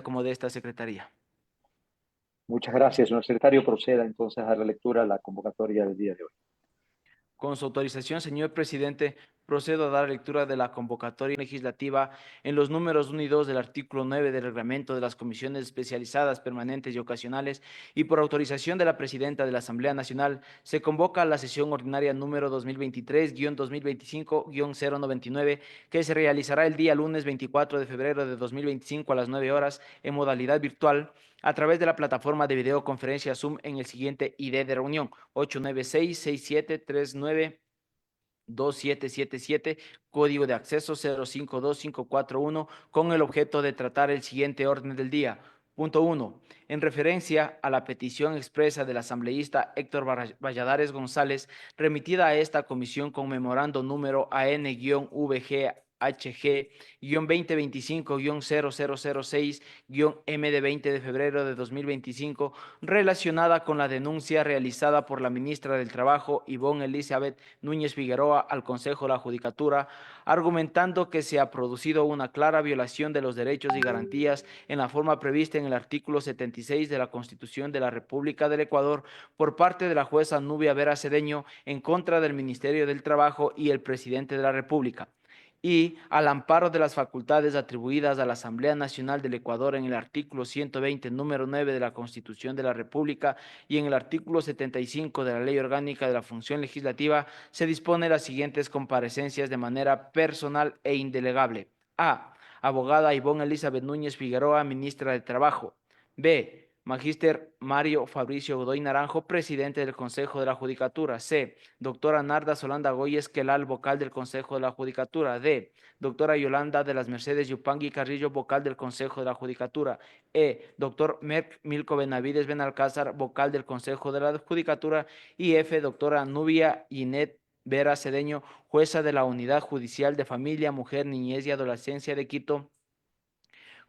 como de esta Secretaría. Muchas gracias, señor secretario. Proceda entonces a la lectura de la convocatoria del día de hoy. Con su autorización, señor presidente, procedo a dar lectura de la convocatoria legislativa en los números 1 y 2 del artículo 9 del reglamento de las comisiones especializadas permanentes y ocasionales, y por autorización de la presidenta de la Asamblea Nacional, se convoca a la sesión ordinaria número 2023-2025-099, que se realizará el día lunes 24 de febrero de 2025 a las 9 horas en modalidad virtual a través de la plataforma de videoconferencia Zoom en el siguiente ID de reunión: 896-6739-2777, código de acceso 052541, con el objeto de tratar el siguiente orden del día. Punto 1. En referencia a la petición expresa del asambleísta Héctor Valladares González, remitida a esta comisión con memorando número AN-VGHG-2025-0006-M de 20 de febrero de 2025, relacionada con la denuncia realizada por la ministra del Trabajo, Ivonne Elizabeth Núñez Figueroa, al Consejo de la Judicatura, argumentando que se ha producido una clara violación de los derechos y garantías en la forma prevista en el artículo 76 de la Constitución de la República del Ecuador por parte de la jueza Nubia Vera Cedeño en contra del Ministerio del Trabajo y el presidente de la República, y al amparo de las facultades atribuidas a la Asamblea Nacional del Ecuador en el artículo 120, número 9 de la Constitución de la República y en el artículo 75 de la Ley Orgánica de la Función Legislativa, se dispone las siguientes comparecencias de manera personal e indelegable. A. Abogada Ivonne Elizabeth Núñez Figueroa, ministra de Trabajo. B. Magíster Mario Fabricio Godoy Naranjo, presidente del Consejo de la Judicatura. C. Doctora Narda Solanda Goyes Quelal, vocal del Consejo de la Judicatura. D. Doctora Yolanda de las Mercedes Yupangui Carrillo, vocal del Consejo de la Judicatura. E. Doctor Merck Milko Benavides Benalcázar, vocal del Consejo de la Judicatura. Y F. Doctora Nubia Inet Vera Cedeño, jueza de la Unidad Judicial de Familia, Mujer, Niñez y Adolescencia de Quito,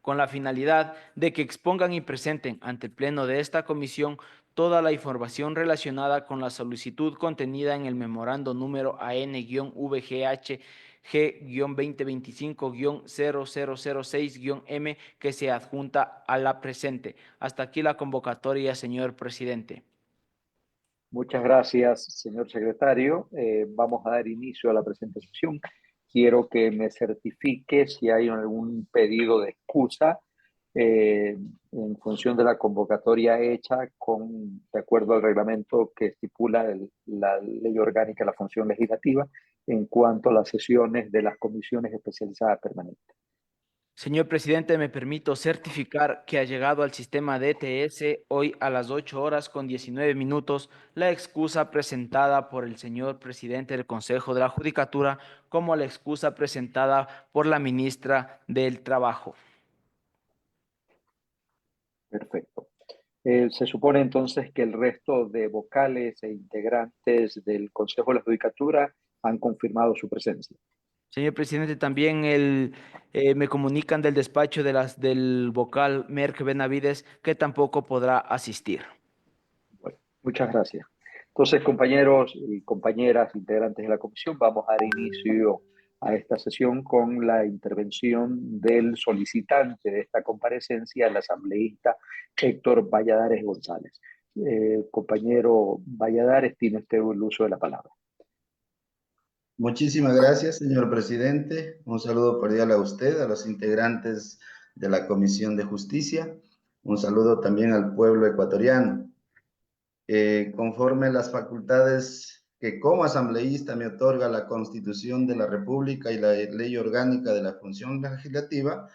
con la finalidad de que expongan y presenten ante el Pleno de esta comisión toda la información relacionada con la solicitud contenida en el memorando número AN-VGHG-2025-0006-M que se adjunta a la presente. Hasta aquí la convocatoria, señor presidente. Muchas gracias, señor secretario. Vamos a dar inicio a la presente sesión. Quiero que me certifique si hay algún pedido de excusa en función de la convocatoria hecha de acuerdo al reglamento que estipula la Ley Orgánica de la Función Legislativa en cuanto a las sesiones de las comisiones especializadas permanentes. Señor presidente, me permito certificar que ha llegado al sistema DTS hoy a las 8 horas con 19 minutos la excusa presentada por el señor presidente del Consejo de la Judicatura, como la excusa presentada por la ministra del Trabajo. Perfecto. Se supone entonces que el resto de vocales e integrantes del Consejo de la Judicatura han confirmado su presencia. Señor presidente, también me comunican del despacho del vocal Merck Benavides que tampoco podrá asistir. Bueno, muchas gracias. Entonces, compañeros y compañeras integrantes de la comisión, vamos a dar inicio a esta sesión con la intervención del solicitante de esta comparecencia, el asambleísta Héctor Valladares González. Compañero Valladares, tiene usted el uso de la palabra. Muchísimas gracias, señor presidente. Un saludo cordial a usted, a los integrantes de la Comisión de Justicia. Un saludo también al pueblo ecuatoriano. Conforme las facultades que como asambleísta me otorga la Constitución de la República y la Ley Orgánica de la Función Legislativa,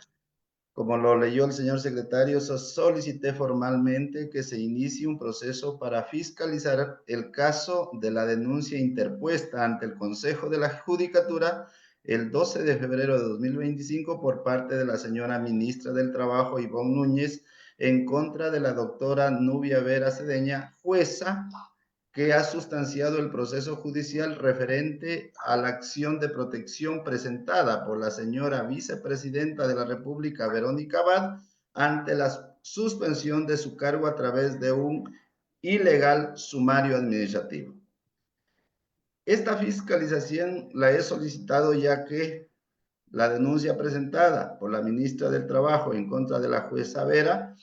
como lo leyó el señor secretario, solicité formalmente que se inicie un proceso para fiscalizar el caso de la denuncia interpuesta ante el Consejo de la Judicatura el 12 de febrero de 2025 por parte de la señora ministra del Trabajo, Ivonne Núñez, en contra de la doctora Nubia Vera Cedeña, jueza que ha sustanciado el proceso judicial referente a la acción de protección presentada por la señora vicepresidenta de la República, Verónica Abad, ante la suspensión de su cargo a través de un ilegal sumario administrativo. Esta fiscalización la he solicitado ya que la denuncia presentada por la ministra del Trabajo en contra de la jueza Vera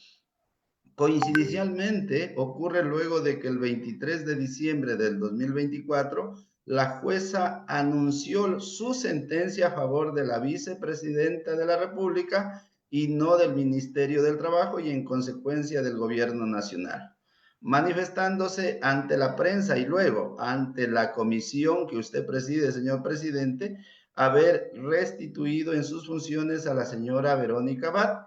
coincidencialmente ocurre luego de que el 23 de diciembre del 2024 la jueza anunció su sentencia a favor de la vicepresidenta de la República y no del Ministerio del Trabajo y en consecuencia del Gobierno Nacional, manifestándose ante la prensa y luego ante la comisión que usted preside, señor presidente, haber restituido en sus funciones a la señora Verónica Abad,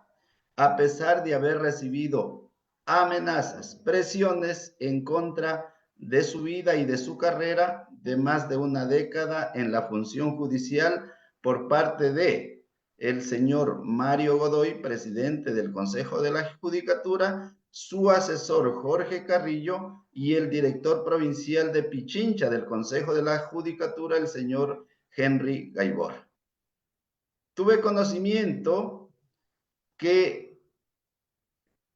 a pesar de haber recibido amenazas, presiones en contra de su vida y de su carrera de más de una década en la función judicial por parte de el señor Mario Godoy, presidente del Consejo de la Judicatura, su asesor Jorge Carrillo y el director provincial de Pichincha del Consejo de la Judicatura, el señor Henry Gaibor. Tuve conocimiento que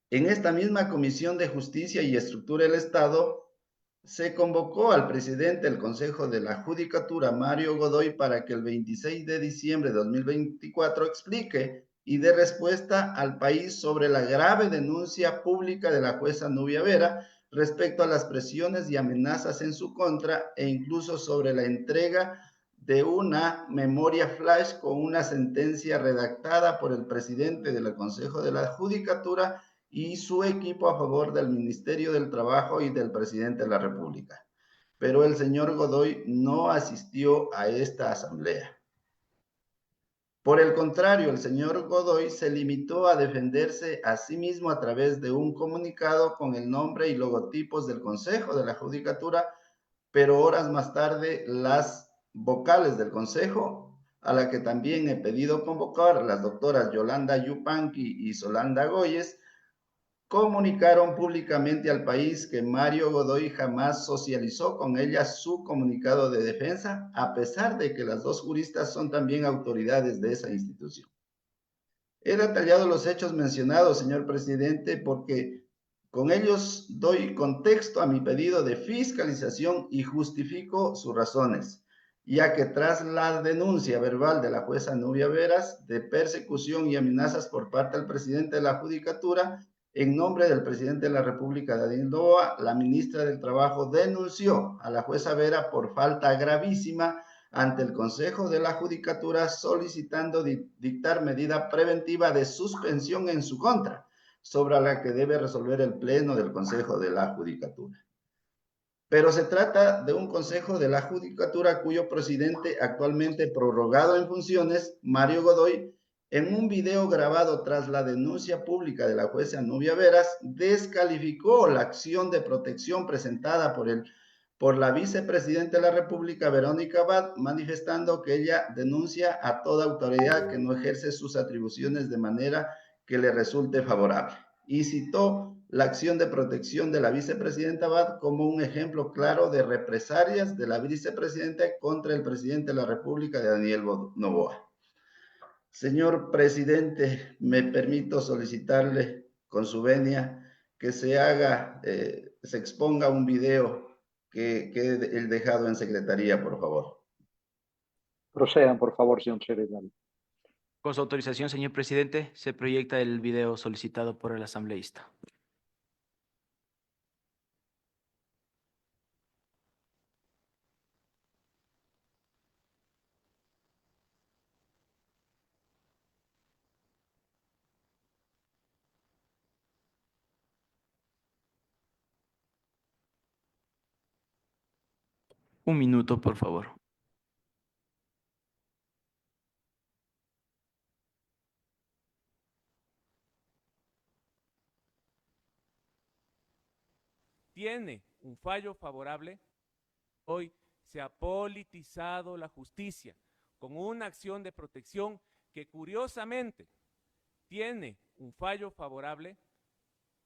en esta misma Comisión de Justicia y Estructura del Estado se convocó al presidente del Consejo de la Judicatura, Mario Godoy, para que el 26 de diciembre de 2024 explique y dé respuesta al país sobre la grave denuncia pública de la jueza Nubia Vera respecto a las presiones y amenazas en su contra e incluso sobre la entrega de una memoria flash con una sentencia redactada por el presidente del Consejo de la Judicatura y su equipo a favor del Ministerio del Trabajo y del presidente de la República. Pero el señor Godoy no asistió a esta asamblea. Por el contrario, el señor Godoy se limitó a defenderse a sí mismo a través de un comunicado con el nombre y logotipos del Consejo de la Judicatura, pero horas más tarde las vocales del Consejo, a la que también he pedido convocar, las doctoras Yolanda Yupanqui y Solanda Goyes, comunicaron públicamente al país que Mario Godoy jamás socializó con ella su comunicado de defensa, a pesar de que las dos juristas son también autoridades de esa institución. He detallado los hechos mencionados, señor presidente, porque con ellos doy contexto a mi pedido de fiscalización y justifico sus razones, ya que tras la denuncia verbal de la jueza Nubia Veras de persecución y amenazas por parte del presidente de la Judicatura, en nombre del presidente de la República, Daniel Noboa, la ministra del Trabajo denunció a la jueza Vera por falta gravísima ante el Consejo de la Judicatura solicitando dictar medida preventiva de suspensión en su contra, sobre la que debe resolver el Pleno del Consejo de la Judicatura. Pero se trata de un Consejo de la Judicatura cuyo presidente, actualmente prorrogado en funciones, Mario Godoy, en un video grabado tras la denuncia pública de la jueza Nubia Veras, descalificó la acción de protección presentada por la vicepresidenta de la República, Verónica Abad, manifestando que ella denuncia a toda autoridad que no ejerce sus atribuciones de manera que le resulte favorable. Y citó la acción de protección de la vicepresidenta Abad como un ejemplo claro de represalias de la vicepresidenta contra el presidente de la República, Daniel Noboa. Señor presidente, me permito solicitarle con su venia que se exponga un video que he dejado en secretaría, por favor. Procedan, por favor, señor secretario. Con su autorización, señor presidente, se proyecta el video solicitado por el asambleísta. Un minuto, por favor. Tiene un fallo favorable. Hoy se ha politizado la justicia con una acción de protección que curiosamente tiene un fallo favorable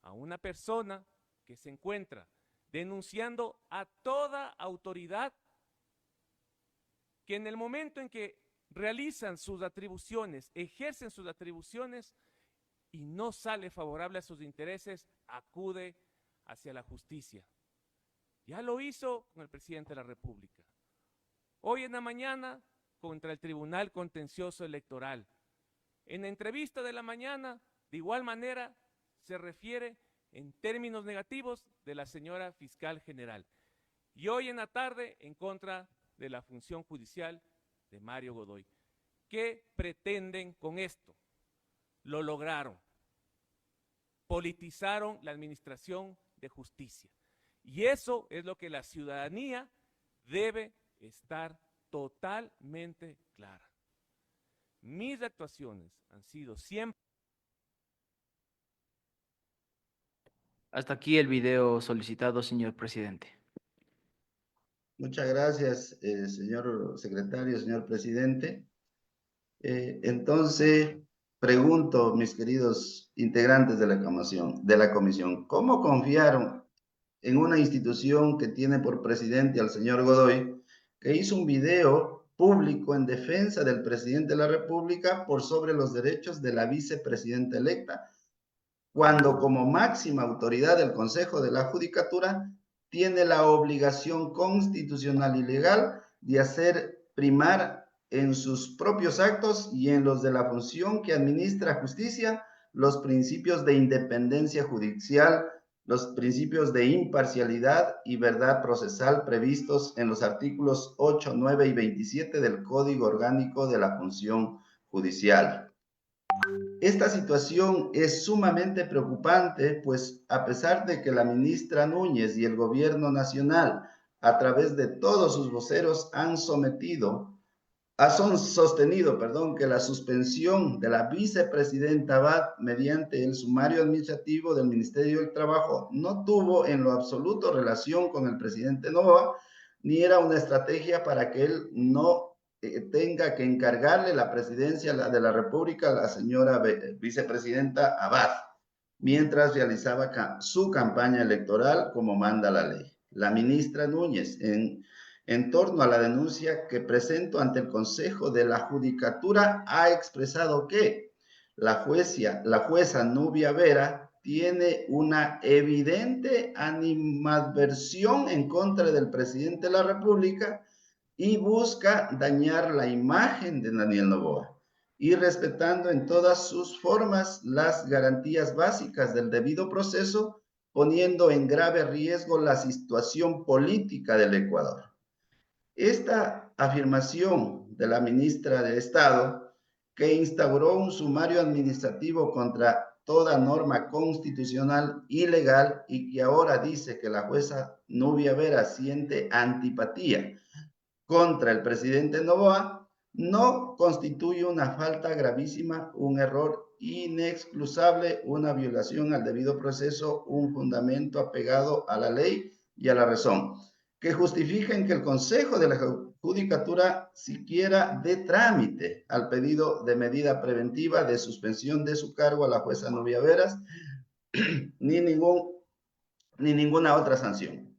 a una persona que se encuentra denunciando a toda autoridad que en el momento en que realizan sus atribuciones, ejercen sus atribuciones y no sale favorable a sus intereses, acude hacia la justicia. Ya lo hizo con el presidente de la República. Hoy en la mañana contra el Tribunal Contencioso Electoral. En la entrevista de la mañana, de igual manera, se refiere en términos negativos de la señora fiscal general. Y hoy en la tarde, en contra de la función judicial de Mario Godoy. ¿Qué pretenden con esto? Lo lograron. Politizaron la administración de justicia. Y eso es lo que la ciudadanía debe estar totalmente clara. Mis actuaciones han sido siempre... Hasta aquí el video solicitado, señor presidente. Muchas gracias, señor secretario, señor presidente. Entonces, pregunto, mis queridos integrantes de la comisión, ¿cómo confiaron en una institución que tiene por presidente al señor Godoy, que hizo un video público en defensa del presidente de la República por sobre los derechos de la vicepresidenta electa, cuando como máxima autoridad del Consejo de la Judicatura tiene la obligación constitucional y legal de hacer primar en sus propios actos y en los de la función que administra justicia los principios de independencia judicial, los principios de imparcialidad y verdad procesal previstos en los artículos 8, 9 y 27 del Código Orgánico de la Función Judicial? Esta situación es sumamente preocupante, pues a pesar de que la ministra Núñez y el gobierno nacional, a través de todos sus voceros, han sostenido, que la suspensión de la vicepresidenta Abad mediante el sumario administrativo del Ministerio del Trabajo no tuvo en lo absoluto relación con el presidente Noboa, ni era una estrategia para que él no tenga que encargarle la presidencia de la República a la señora vicepresidenta Abad, mientras realizaba su campaña electoral como manda la ley. La ministra Núñez, en torno a la denuncia que presento ante el Consejo de la Judicatura, ha expresado que la jueza Nubia Vera tiene una evidente animadversión en contra del presidente de la República y busca dañar la imagen de Daniel Noboa, y respetando en todas sus formas las garantías básicas del debido proceso, poniendo en grave riesgo la situación política del Ecuador. Esta afirmación de la ministra de Estado, que instauró un sumario administrativo contra toda norma constitucional y legal y que ahora dice que la jueza Nubia Vera siente antipatía contra el presidente Noboa, no constituye una falta gravísima, un error inexcusable, una violación al debido proceso, un fundamento apegado a la ley y a la razón, que justifiquen que el Consejo de la Judicatura siquiera dé trámite al pedido de medida preventiva de suspensión de su cargo a la jueza Nubia Veras, ni ninguna otra sanción.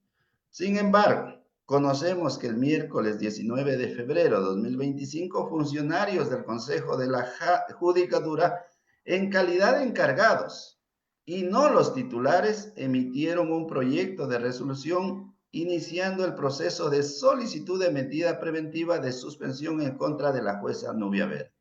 Sin embargo, conocemos que el miércoles 19 de febrero de 2025, funcionarios del Consejo de la Judicatura, en calidad de encargados y no los titulares, emitieron un proyecto de resolución iniciando el proceso de solicitud de medida preventiva de suspensión en contra de la jueza Nubia Vera.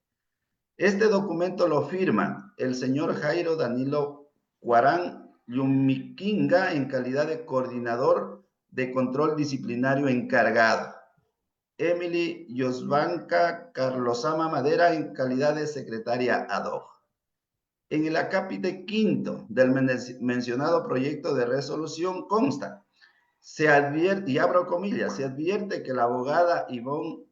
Este documento lo firman el señor Jairo Danilo Cuarán Yumiquinga en calidad de coordinador de control disciplinario encargado, Emily Yosbanca Carlosama Madera en calidad de secretaria ad hoc. En el acápite quinto del mencionado proyecto de resolución consta, se advierte, y abro comillas, se advierte que la abogada Ivonne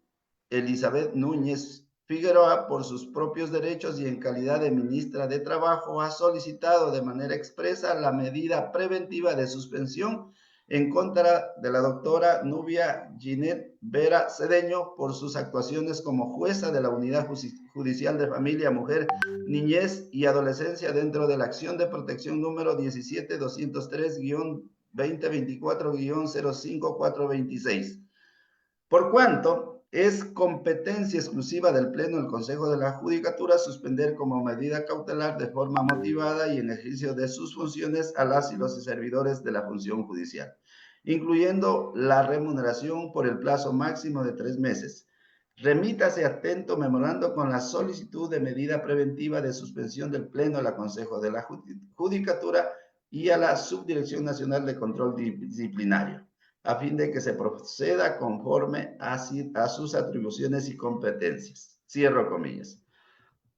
Elizabeth Núñez Figueroa, por sus propios derechos y en calidad de ministra de Trabajo, ha solicitado de manera expresa la medida preventiva de suspensión en contra de la doctora Nubia Ginette Vera Cedeño por sus actuaciones como jueza de la Unidad Judicial de Familia, Mujer, Niñez y Adolescencia dentro de la acción de protección número 17203-2024-05426. Por cuanto es competencia exclusiva del Pleno del Consejo de la Judicatura suspender como medida cautelar de forma motivada y en ejercicio de sus funciones a las y los servidores de la función judicial, incluyendo la remuneración por el plazo máximo de 3 meses, remítase atento memorando con la solicitud de medida preventiva de suspensión del Pleno al Consejo de la Judicatura y a la Subdirección Nacional de Control Disciplinario, a fin de que se proceda conforme a sus atribuciones y competencias. Cierro comillas.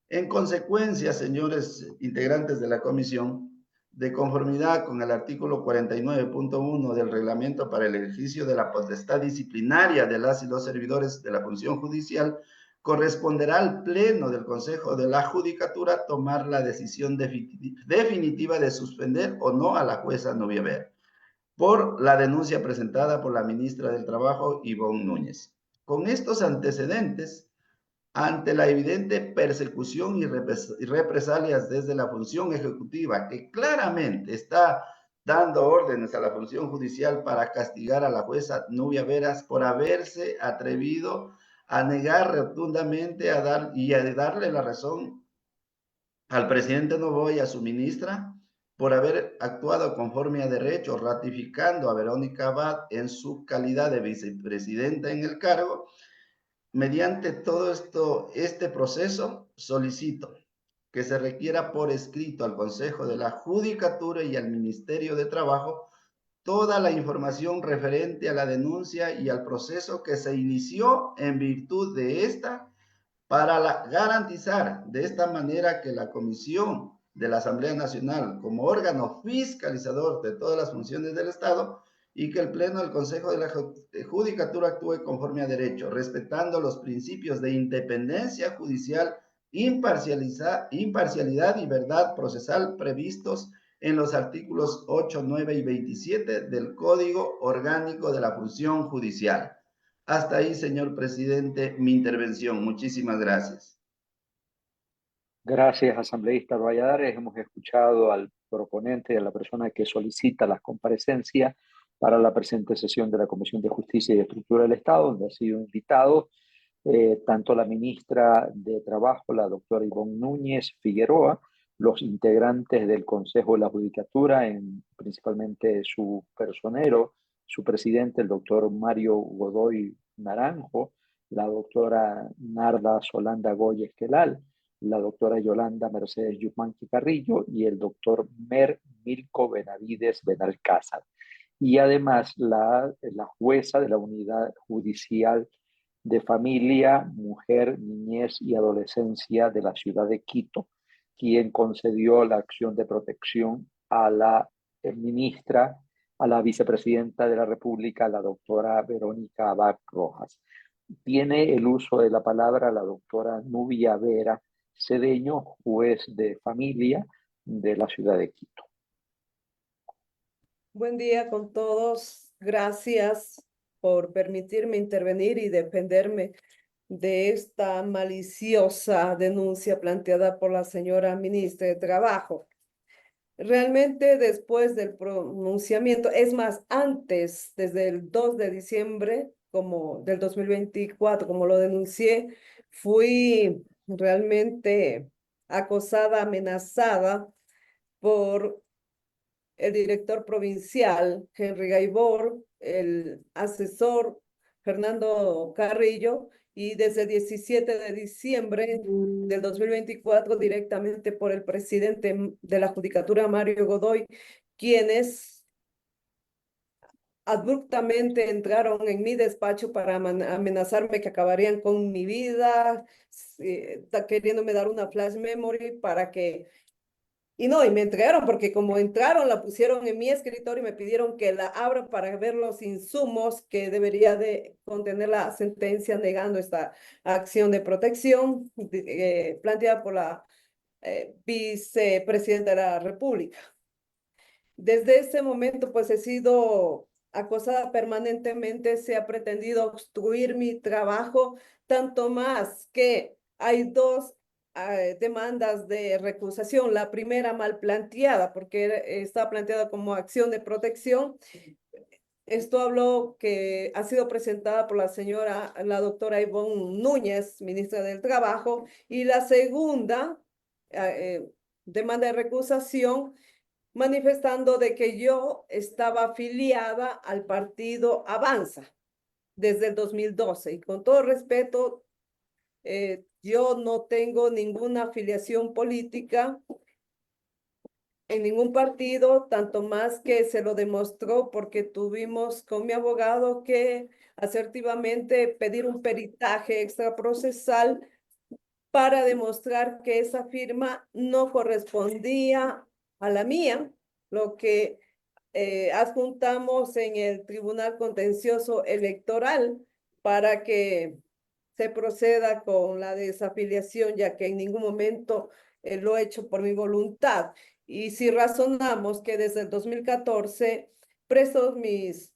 En consecuencia, señores integrantes de la comisión, de conformidad con el artículo 49.1 del reglamento para el ejercicio de la potestad disciplinaria de las y los servidores de la función judicial, corresponderá al Pleno del Consejo de la Judicatura tomar la decisión definitiva de suspender o no a la jueza Nubia Vera por la denuncia presentada por la ministra del Trabajo, Ivonne Núñez. Con estos antecedentes, ante la evidente persecución y represalias desde la función ejecutiva, que claramente está dando órdenes a la función judicial para castigar a la jueza Nubia Veras por haberse atrevido a negar rotundamente a darle la razón al presidente Noboa y a su ministra por haber actuado conforme a derecho, ratificando a Verónica Abad en su calidad de vicepresidenta en el cargo. Mediante todo este proceso, solicito que se requiera por escrito al Consejo de la Judicatura y al Ministerio de Trabajo toda la información referente a la denuncia y al proceso que se inició en virtud de esta para garantizar de esta manera que la Comisión de la Asamblea Nacional, como órgano fiscalizador de todas las funciones del Estado, y que el Pleno del Consejo de la Judicatura actúe conforme a derecho, respetando los principios de independencia judicial, imparcialidad y verdad procesal previstos en los artículos 8, 9 y 27 del Código Orgánico de la Función Judicial. Hasta ahí, señor presidente, mi intervención. Muchísimas gracias. Gracias, asambleísta Valladares. Hemos escuchado al proponente y a la persona que solicita la comparecencia para la presente sesión de la Comisión de Justicia y Estructura del Estado, donde ha sido invitado tanto la ministra de Trabajo, la doctora Ivonne Núñez Figueroa, los integrantes del Consejo de la Judicatura, principalmente su personero, su presidente, el doctor Mario Godoy Naranjo, la doctora Narda Solanda Goya Esquelal, la doctora Yolanda Mercedes Yupanqui Carrillo y el doctor Milko Benavides Benalcázar. Y además la jueza de la Unidad Judicial de Familia, Mujer, Niñez y Adolescencia de la ciudad de Quito, quien concedió la acción de protección a la ministra, a la vicepresidenta de la República, la doctora Verónica Abad Rojas. Tiene el uso de la palabra la doctora Nubia Vera Cedeño, juez de familia de la ciudad de Quito. Buen día con todos. Gracias por permitirme intervenir y defenderme de esta maliciosa denuncia planteada por la señora ministra de Trabajo. Realmente después del pronunciamiento, es más, antes, desde el 2 de diciembre del 2024, como lo denuncié, fui realmente acosada, amenazada por el director provincial, Henry Gaibor, el asesor, Fernando Carrillo, y desde el 17 de diciembre del 2024 directamente por el presidente de la Judicatura, Mario Godoy, quienes abruptamente entraron en mi despacho para amenazarme que acabarían con mi vida, queriéndome dar una flash memory para que... Y me entregaron porque como entraron, la pusieron en mi escritorio y me pidieron que la abra para ver los insumos que debería de contener la sentencia negando esta acción de protección planteada por la vicepresidenta de la República. Desde ese momento, pues he sido acosada permanentemente, se ha pretendido obstruir mi trabajo, tanto más que hay dos demandas de recusación. La primera mal planteada, porque está planteada como acción de protección. Esto habló que ha sido presentada por la doctora Ivonne Núñez, ministra del Trabajo, y la segunda demanda de recusación manifestando de que yo estaba afiliada al partido Avanza desde el 2012. Y con todo respeto, Yo no tengo ninguna afiliación política en ningún partido, tanto más que se lo demostró porque tuvimos con mi abogado que asertivamente pedir un peritaje extraprocesal para demostrar que esa firma no correspondía a la mía, lo que adjuntamos en el Tribunal Contencioso Electoral para que se proceda con la desafiliación, ya que en ningún momento lo he hecho por mi voluntad. Y si razonamos que desde el 2014 presto mis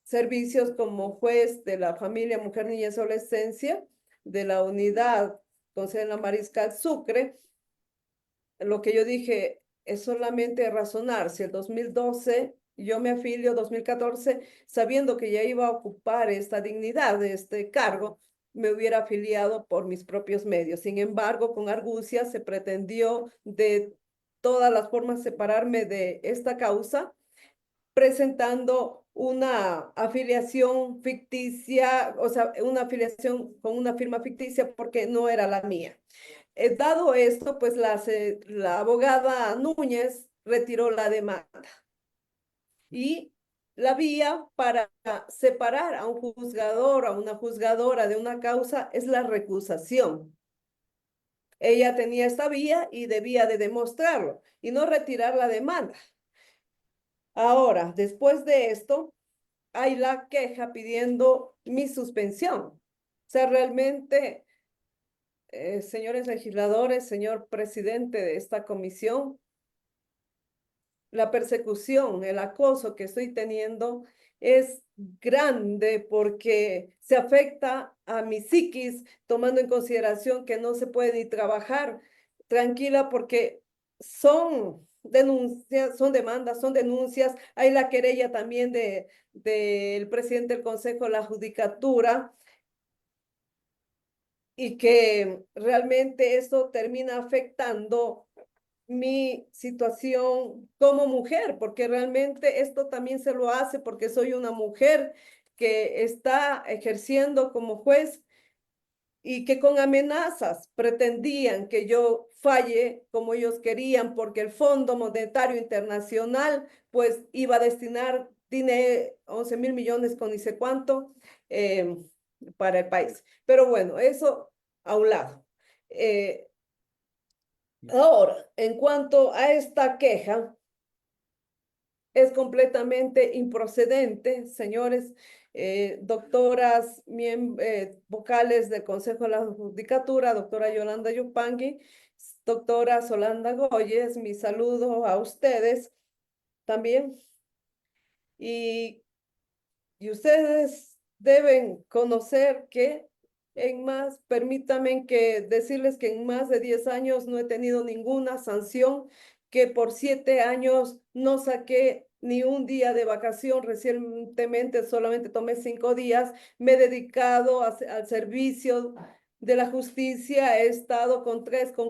servicios como juez de la familia, mujer, niñez y adolescencia de la unidad con sede en la Mariscal Sucre, lo que yo dije es solamente razonar. Si el 2012 yo me afilio, 2014, sabiendo que ya iba a ocupar esta dignidad de este cargo, me hubiera afiliado por mis propios medios. Sin embargo, con argucia se pretendió de todas las formas separarme de esta causa, presentando una afiliación ficticia, o sea, una afiliación con una firma ficticia porque no era la mía. Dado esto, pues la abogada Núñez retiró la demanda y la vía para separar a un juzgador, a una juzgadora de una causa es la recusación. Ella tenía esta vía y debía de demostrarlo y no retirar la demanda. Ahora, después de esto, hay la queja pidiendo mi suspensión. O sea, realmente, señores legisladores, señor presidente de esta comisión, la persecución, el acoso que estoy teniendo es grande porque se afecta a mi psiquis, tomando en consideración que no se puede ni trabajar tranquila porque son denuncias, son demandas, son denuncias. Hay la querella también del presidente del Consejo de la Judicatura y que realmente eso termina afectando mi situación como mujer, porque realmente esto también se lo hace porque soy una mujer que está ejerciendo como juez y que con amenazas pretendían que yo falle como ellos querían, porque el Fondo Monetario Internacional pues iba a destinar 11.000 millones con ni sé cuánto para el país. Pero bueno, eso a un lado. Ahora, en cuanto a esta queja, es completamente improcedente, señores, doctoras, vocales del Consejo de la Judicatura, doctora Yolanda Yupangui, doctora Solanda Goyes, mi saludo a ustedes también. Y ustedes deben conocer que permítanme que decirles que en más de 10 años no he tenido ninguna sanción, que por 7 años no saqué ni un día de vacación, recientemente solamente tomé 5 días, me he dedicado al servicio de la justicia, he estado con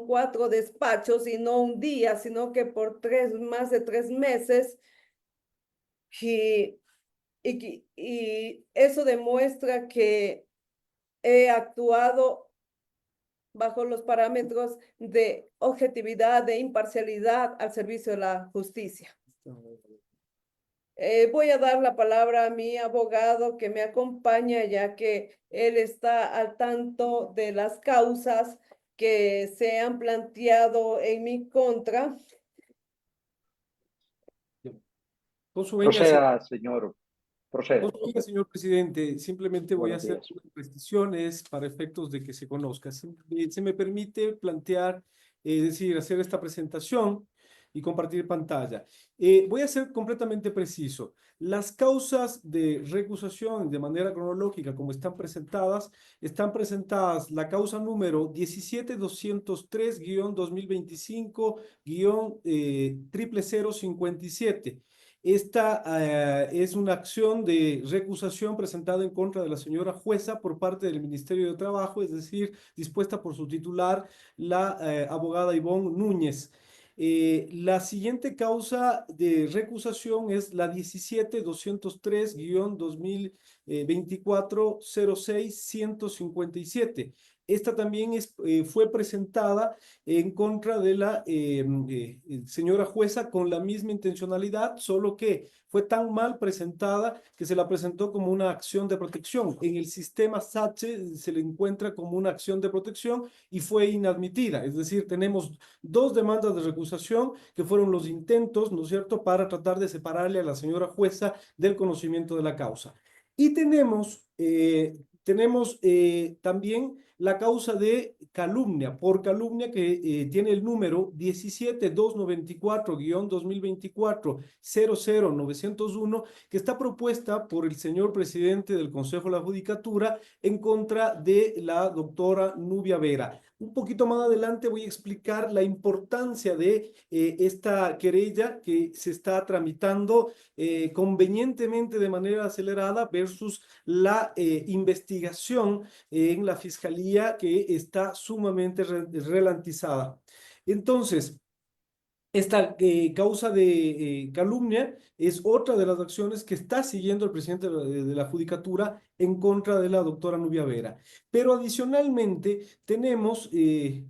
4 despachos y no un día, sino que por más de 3 meses. Y eso demuestra que he actuado bajo los parámetros de objetividad, de imparcialidad al servicio de la justicia. Voy a dar la palabra a mi abogado que me acompaña, ya que él está al tanto de las causas que se han planteado en mi contra. Con su venia, Proceda, señor. Proceda. señor presidente, simplemente voy a Buenos hacer días. unas precisiones para efectos de que se conozca. Se me permite plantear, es decir, hacer esta presentación y compartir pantalla. Voy a ser completamente preciso. Las causas de recusación de manera cronológica, como están presentadas la causa número 17203-2025-00057. Esta es una acción de recusación presentada en contra de la señora jueza por parte del Ministerio de Trabajo, es decir, dispuesta por su titular, la abogada Ivonne Núñez. La siguiente causa de recusación es la 17203-2024-06-157. esta también fue presentada en contra de la señora jueza con la misma intencionalidad, solo que fue tan mal presentada que se la presentó como una acción de protección. En el sistema SACHE se le encuentra como una acción de protección y fue inadmitida. Es decir, tenemos dos demandas de recusación que fueron los intentos, ¿no es cierto?, para tratar de separarle a la señora jueza del conocimiento de la causa. Y tenemos también la causa de calumnia, por calumnia que tiene el número 17294-2024-00901, que está propuesta por el señor presidente del Consejo de la Judicatura en contra de la doctora Nubia Vera. Un poquito más adelante voy a explicar la importancia de esta querella que se está tramitando convenientemente de manera acelerada versus la investigación en la fiscalía que está sumamente ralentizada. Entonces, esta causa de calumnia es otra de las acciones que está siguiendo el presidente de la Judicatura en contra de la doctora Nubia Vera. Pero adicionalmente tenemos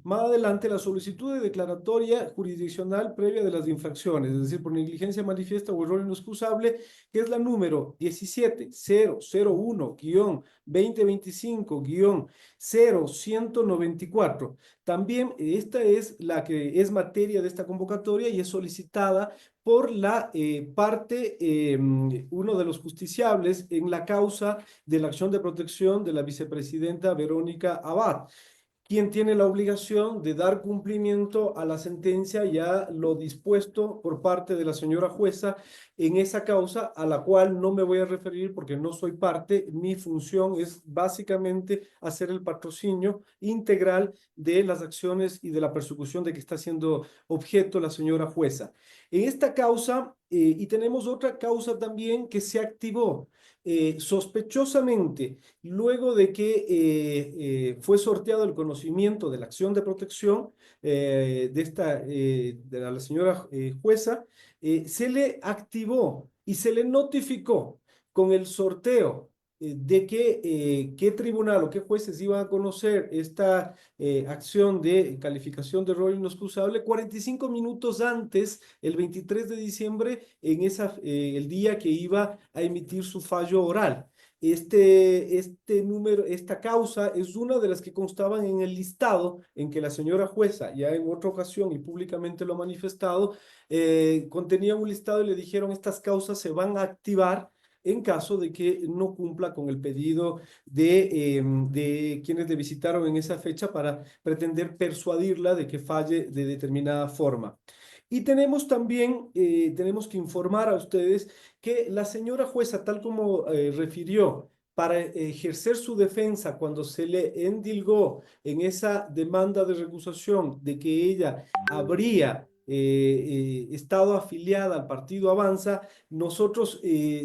más adelante la solicitud de declaratoria jurisdiccional previa de las infracciones, es decir, por negligencia manifiesta o error inexcusable, que es la número 17001-2025-0194. También esta es la que es materia de esta convocatoria y es solicitada por la uno de los justiciables en la causa de la acción de protección de la vicepresidenta Verónica Abad, quien tiene la obligación de dar cumplimiento a la sentencia y a lo dispuesto por parte de la señora jueza en esa causa, a la cual no me voy a referir porque no soy parte. Mi función es básicamente hacer el patrocinio integral de las acciones y de la persecución de que está siendo objeto la señora jueza. En esta causa, y tenemos otra causa también que se activó sospechosamente, luego de que fue sorteado el conocimiento de la acción de protección de la señora jueza, se le activó y se le notificó con el sorteo de qué tribunal o qué jueces iban a conocer esta acción de calificación de error inexcusable 45 minutos antes, el 23 de diciembre, en el día que iba a emitir su fallo oral. Esta causa es una de las que constaban en el listado en que la señora jueza, ya en otra ocasión y públicamente lo ha manifestado, contenía un listado y le dijeron: estas causas se van a activar en caso de que no cumpla con el pedido de quienes le visitaron en esa fecha para pretender persuadirla de que falle de determinada forma. Y tenemos también, tenemos que informar a ustedes que la señora jueza, tal como refirió, para ejercer su defensa cuando se le endilgó en esa demanda de recusación de que ella habría estado afiliada al partido Avanza, nosotros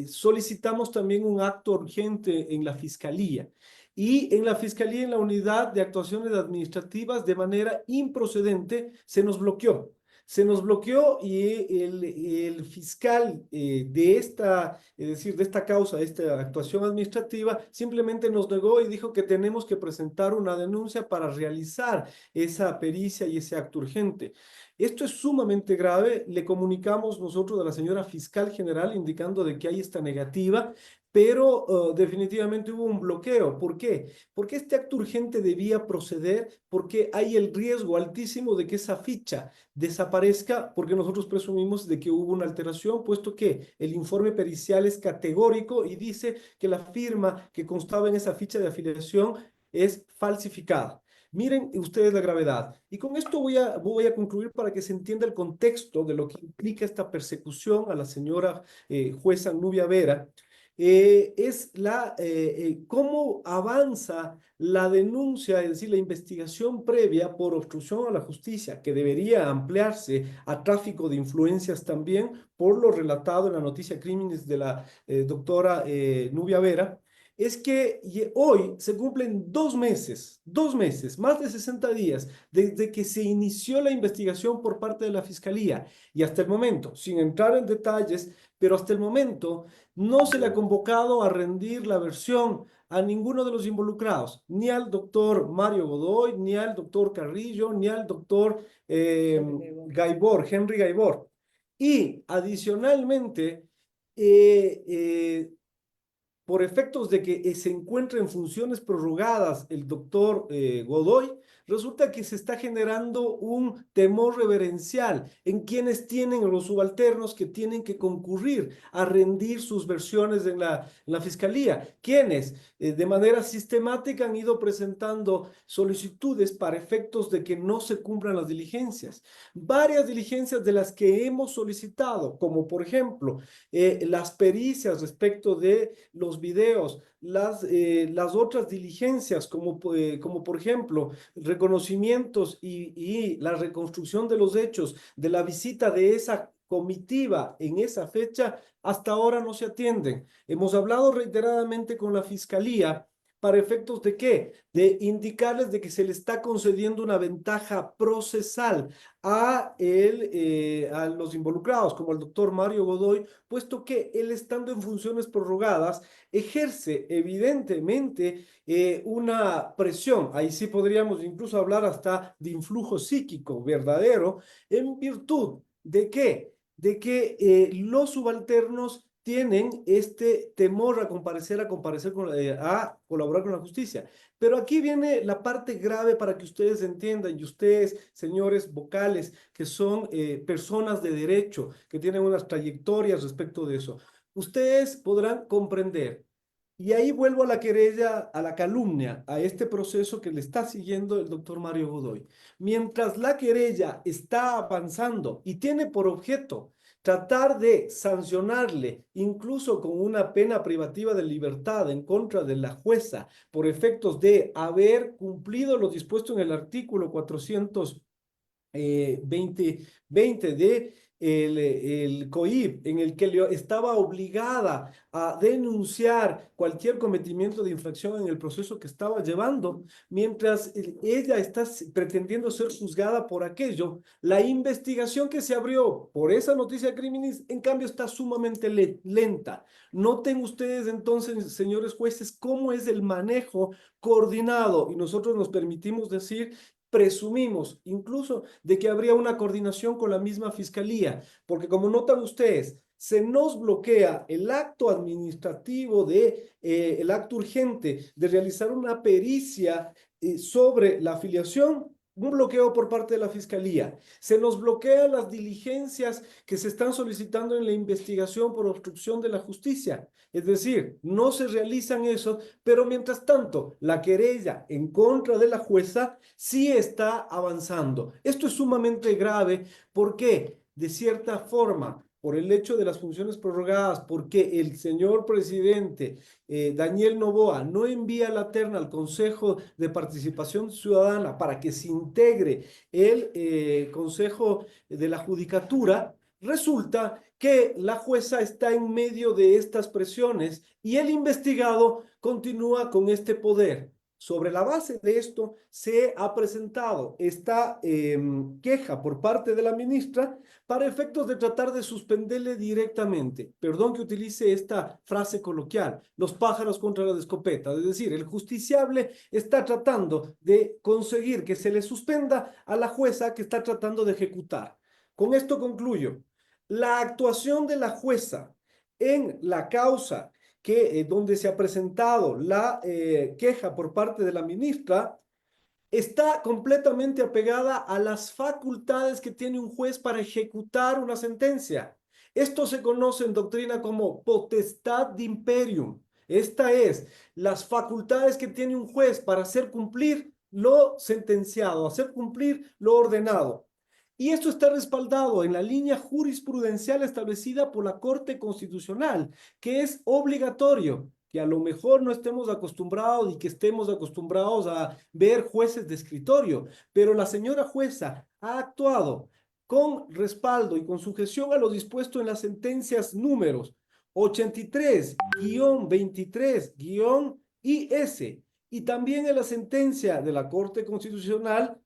solicitamos también un acto urgente en la Fiscalía. Y en la Fiscalía, en la Unidad de Actuaciones Administrativas, de manera improcedente, se nos bloqueó. Se nos bloqueó y el fiscal de esta, es decir, de esta causa, de esta actuación administrativa, simplemente nos negó y dijo que tenemos que presentar una denuncia para realizar esa pericia y ese acto urgente. Esto es sumamente grave. Le comunicamos nosotros a la señora fiscal general indicando de que hay esta negativa, pero definitivamente hubo un bloqueo. ¿Por qué? Porque este acto urgente debía proceder, porque hay el riesgo altísimo de que esa ficha desaparezca, porque nosotros presumimos de que hubo una alteración, puesto que el informe pericial es categórico y dice que la firma que constaba en esa ficha de afiliación es falsificada. Miren ustedes la gravedad. Y con esto voy a concluir para que se entienda el contexto de lo que implica esta persecución a la señora jueza Nubia Vera. Es cómo avanza la denuncia, es decir, la investigación previa por obstrucción a la justicia, que debería ampliarse a tráfico de influencias también, por lo relatado en la noticia Crímenes de la doctora Nubia Vera. Es que hoy se cumplen 2 meses, más de 60 días, desde que se inició la investigación por parte de la Fiscalía, y hasta el momento, sin entrar en detalles, pero hasta el momento no se le ha convocado a rendir la versión a ninguno de los involucrados, ni al doctor Mario Godoy, ni al doctor Carrillo, ni al doctor Henry Gaibor. Y adicionalmente, por efectos de que se encuentra en funciones prorrogadas el doctor Godoy, resulta que se está generando un temor reverencial en quienes tienen los subalternos que tienen que concurrir a rendir sus versiones en la fiscalía, quienes de manera sistemática han ido presentando solicitudes para efectos de que no se cumplan las diligencias. Varias diligencias de las que hemos solicitado, como por ejemplo las pericias respecto de los videos, las otras diligencias, como por ejemplo reconocimientos y la reconstrucción de los hechos de la visita de esa comitiva en esa fecha, hasta ahora no se atienden. Hemos hablado reiteradamente con la Fiscalía para efectos de ¿qué? De indicarles de que se le está concediendo una ventaja procesal a los involucrados, como el doctor Mario Godoy, puesto que él, estando en funciones prorrogadas, ejerce evidentemente una presión. Ahí sí podríamos incluso hablar hasta de influjo psíquico verdadero, en virtud de ¿qué? De que los subalternos tienen este temor a comparecer a colaborar con la justicia. Pero aquí viene la parte grave para que ustedes entiendan, y ustedes, señores vocales, que son personas de derecho, que tienen unas trayectorias respecto de eso, ustedes podrán comprender. Y ahí vuelvo a la querella, a la calumnia, a este proceso que le está siguiendo el doctor Mario Godoy. Mientras la querella está avanzando y tiene por objeto tratar de sancionarle, incluso con una pena privativa de libertad en contra de la jueza, por efectos de haber cumplido lo dispuesto en el artículo 420 de el COIP, en el que estaba obligada a denunciar cualquier cometimiento de infracción en el proceso que estaba llevando, mientras ella está pretendiendo ser juzgada por aquello, la investigación que se abrió por esa noticia de crímenes, en cambio, está sumamente lenta. Noten ustedes entonces, señores jueces, cómo es el manejo coordinado, y nosotros nos permitimos decir, presumimos incluso de que habría una coordinación con la misma fiscalía, porque como notan ustedes, se nos bloquea el acto administrativo el acto urgente de realizar una pericia sobre la afiliación, un bloqueo por parte de la Fiscalía. Se nos bloquean las diligencias que se están solicitando en la investigación por obstrucción de la justicia. Es decir, no se realizan eso, pero mientras tanto, la querella en contra de la jueza sí está avanzando. Esto es sumamente grave porque, de cierta forma, por el hecho de las funciones prorrogadas, porque el señor presidente Daniel Noboa no envía la terna al Consejo de Participación Ciudadana para que se integre el Consejo de la Judicatura, resulta que la jueza está en medio de estas presiones y el investigado continúa con este poder. Sobre la base de esto, se ha presentado esta queja por parte de la ministra para efectos de tratar de suspenderle directamente. Perdón que utilice esta frase coloquial, los pájaros contra la escopeta. Es decir, el justiciable está tratando de conseguir que se le suspenda a la jueza que está tratando de ejecutar. Con esto concluyo. La actuación de la jueza en la causa donde se ha presentado la queja por parte de la ministra, está completamente apegada a las facultades que tiene un juez para ejecutar una sentencia. Esto se conoce en doctrina como potestad de imperium. Esta es las facultades que tiene un juez para hacer cumplir lo sentenciado, hacer cumplir lo ordenado. Y esto está respaldado en la línea jurisprudencial establecida por la Corte Constitucional, que es obligatorio que a lo mejor no estemos acostumbrados y que estemos acostumbrados a ver jueces de escritorio, pero la señora jueza ha actuado con respaldo y con sujeción a lo dispuesto en las sentencias números 83-23-IS y también en la sentencia de la Corte Constitucional.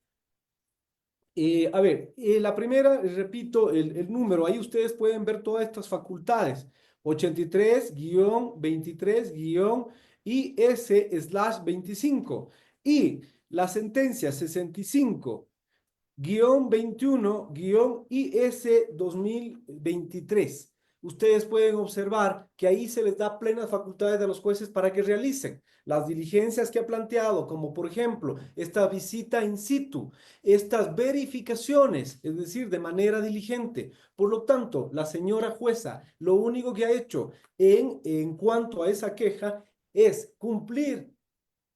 La primera, repito, el número, ahí ustedes pueden ver todas estas facultades, 83-23- IS/25 y la sentencia 65-21-IS 2023. Ustedes pueden observar que ahí se les da plenas facultades a los jueces para que realicen las diligencias que ha planteado, como por ejemplo esta visita in situ, estas verificaciones, es decir, de manera diligente. Por lo tanto, la señora jueza lo único que ha hecho en cuanto a esa queja es cumplir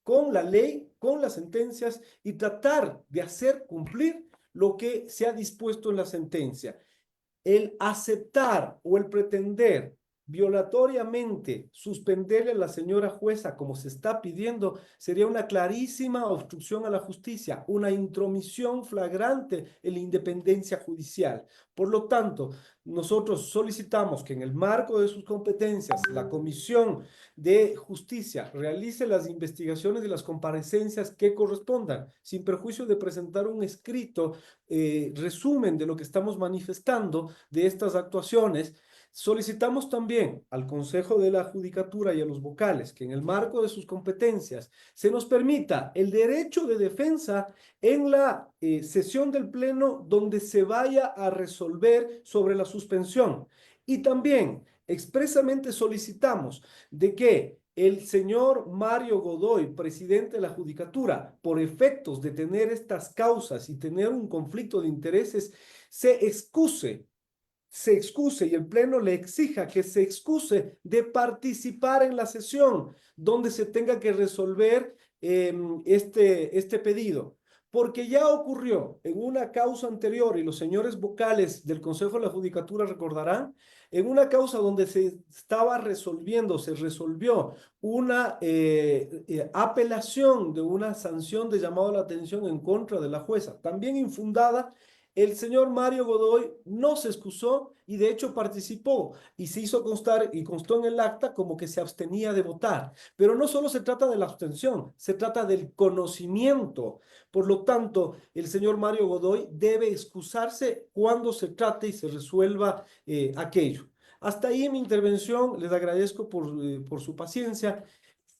con la ley, con las sentencias y tratar de hacer cumplir lo que se ha dispuesto en la sentencia. El aceptar o el pretender violatoriamente suspenderle a la señora jueza como se está pidiendo sería una clarísima obstrucción a la justicia, una intromisión flagrante en la independencia judicial. Por lo tanto, nosotros solicitamos que en el marco de sus competencias la Comisión de Justicia realice las investigaciones y las comparecencias que correspondan, sin perjuicio de presentar un escrito resumen de lo que estamos manifestando de estas actuaciones. Solicitamos también al Consejo de la Judicatura y a los vocales que en el marco de sus competencias se nos permita el derecho de defensa en la sesión del Pleno donde se vaya a resolver sobre la suspensión. Y también expresamente solicitamos de que el señor Mario Godoy, presidente de la Judicatura, por efectos de tener estas causas y tener un conflicto de intereses, se excuse y el Pleno le exija que se excuse de participar en la sesión donde se tenga que resolver este pedido. Porque ya ocurrió en una causa anterior, y los señores vocales del Consejo de la Judicatura recordarán, en una causa donde se resolvió una apelación de una sanción de llamado a la atención en contra de la jueza, también infundada. El señor Mario Godoy no se excusó y de hecho participó y se hizo constar y constó en el acta como que se abstenía de votar. Pero no solo se trata de la abstención, se trata del conocimiento. Por lo tanto, el señor Mario Godoy debe excusarse cuando se trate y se resuelva aquello. Hasta ahí mi intervención. Les agradezco por su paciencia.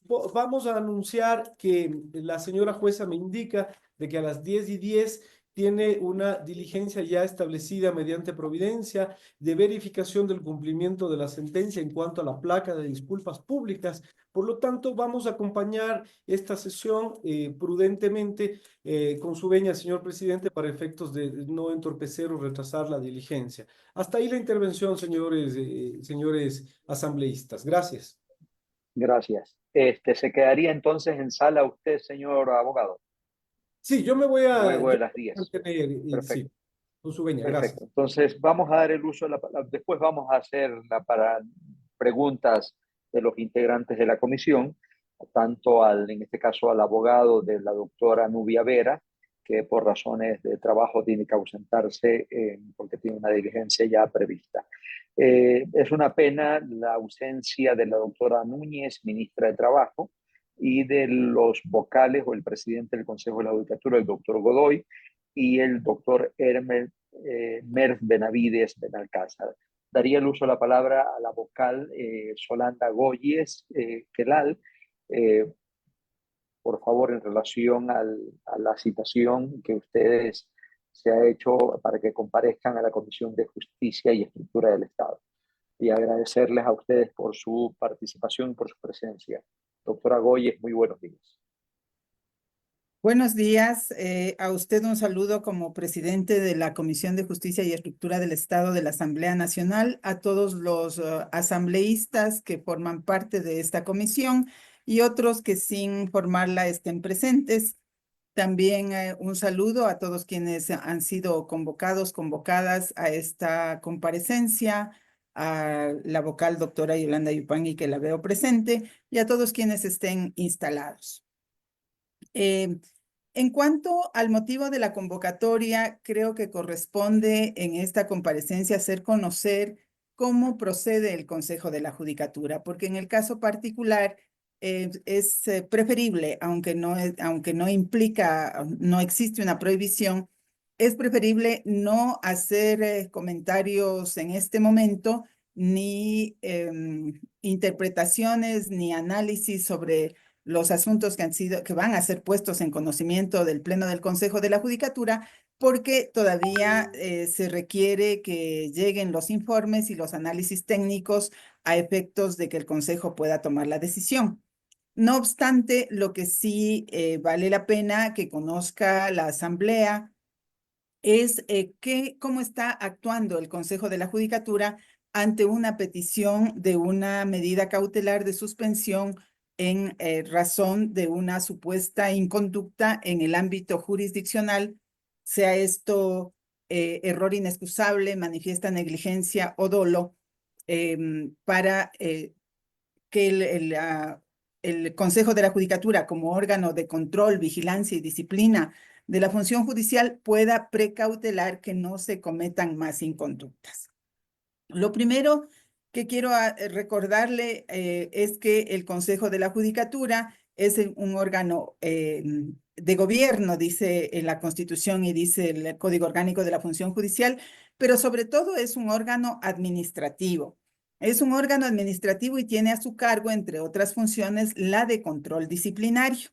Vamos a anunciar que la señora jueza me indica de que a las 10:10 tiene una diligencia ya establecida mediante providencia de verificación del cumplimiento de la sentencia en cuanto a la placa de disculpas públicas. Por lo tanto, vamos a acompañar esta sesión prudentemente con su venia, señor presidente, para efectos de no entorpecer o retrasar la diligencia. Hasta ahí la intervención, señores asambleístas. Gracias. Gracias. ¿Se quedaría entonces en sala usted, señor abogado? Sí, yo me voy a luego de las 10. mantener, Perfecto. sí, con su venia. Perfecto. Gracias. Entonces, vamos a dar el uso de la palabra. Después vamos a hacer para preguntas de los integrantes de la comisión, tanto en este caso, al abogado de la doctora Nubia Vera, que por razones de trabajo tiene que ausentarse porque tiene una diligencia ya prevista. Es una pena la ausencia de la doctora Núñez, ministra de Trabajo, y de los vocales o el presidente del Consejo de la Judicatura, el doctor Godoy, y el doctor Merv Benavides Benalcázar. Daría el uso de la palabra a la vocal Solanda Goyes Quelal, por favor, en relación a la citación que ustedes se ha hecho para que comparezcan a la Comisión de Justicia y Estructura del Estado. Y agradecerles a ustedes por su participación y por su presencia. Doctora Goyes, muy buenos días. Buenos días. A usted un saludo como presidente de la Comisión de Justicia y Estructura del Estado de la Asamblea Nacional, a todos los asambleístas que forman parte de esta comisión y otros que sin formarla estén presentes. También un saludo a todos quienes han sido convocadas a esta comparecencia, a la vocal doctora Yolanda Yupanqui, que la veo presente, y a todos quienes estén instalados. En cuanto al motivo de la convocatoria, creo que corresponde en esta comparecencia hacer conocer cómo procede el Consejo de la Judicatura, porque en el caso particular es preferible, aunque no implica, no existe una prohibición, es preferible no hacer comentarios en este momento ni interpretaciones, ni análisis sobre los asuntos que van a ser puestos en conocimiento del Pleno del Consejo de la Judicatura, porque todavía se requiere que lleguen los informes y los análisis técnicos a efectos de que el Consejo pueda tomar la decisión. No obstante, lo que sí vale la pena que conozca la Asamblea es cómo está actuando el Consejo de la Judicatura ante una petición de una medida cautelar de suspensión en razón de una supuesta inconducta en el ámbito jurisdiccional, sea esto error inexcusable, manifiesta negligencia o dolo, para que el Consejo de la Judicatura, como órgano de control, vigilancia y disciplina de la función judicial, pueda precautelar que no se cometan más inconductas. Lo primero que quiero recordarle es que el Consejo de la Judicatura es un órgano de gobierno, dice en la Constitución y dice el Código Orgánico de la Función Judicial, pero sobre todo es un órgano administrativo. Es un órgano administrativo y tiene a su cargo, entre otras funciones, la de control disciplinario.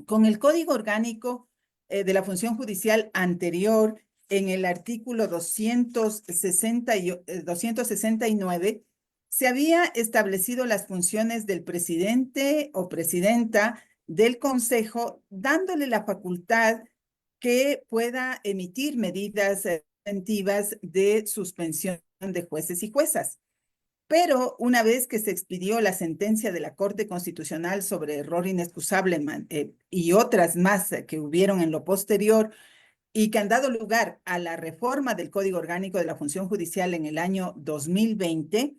Con el Código Orgánico de la Función Judicial anterior, en el artículo 269, se había establecido las funciones del presidente o presidenta del Consejo, dándole la facultad que pueda emitir medidas preventivas de suspensión de jueces y juezas. Pero una vez que se expidió la sentencia de la Corte Constitucional sobre error inexcusable y otras más que hubieron en lo posterior y que han dado lugar a la reforma del Código Orgánico de la Función Judicial en el año 2020,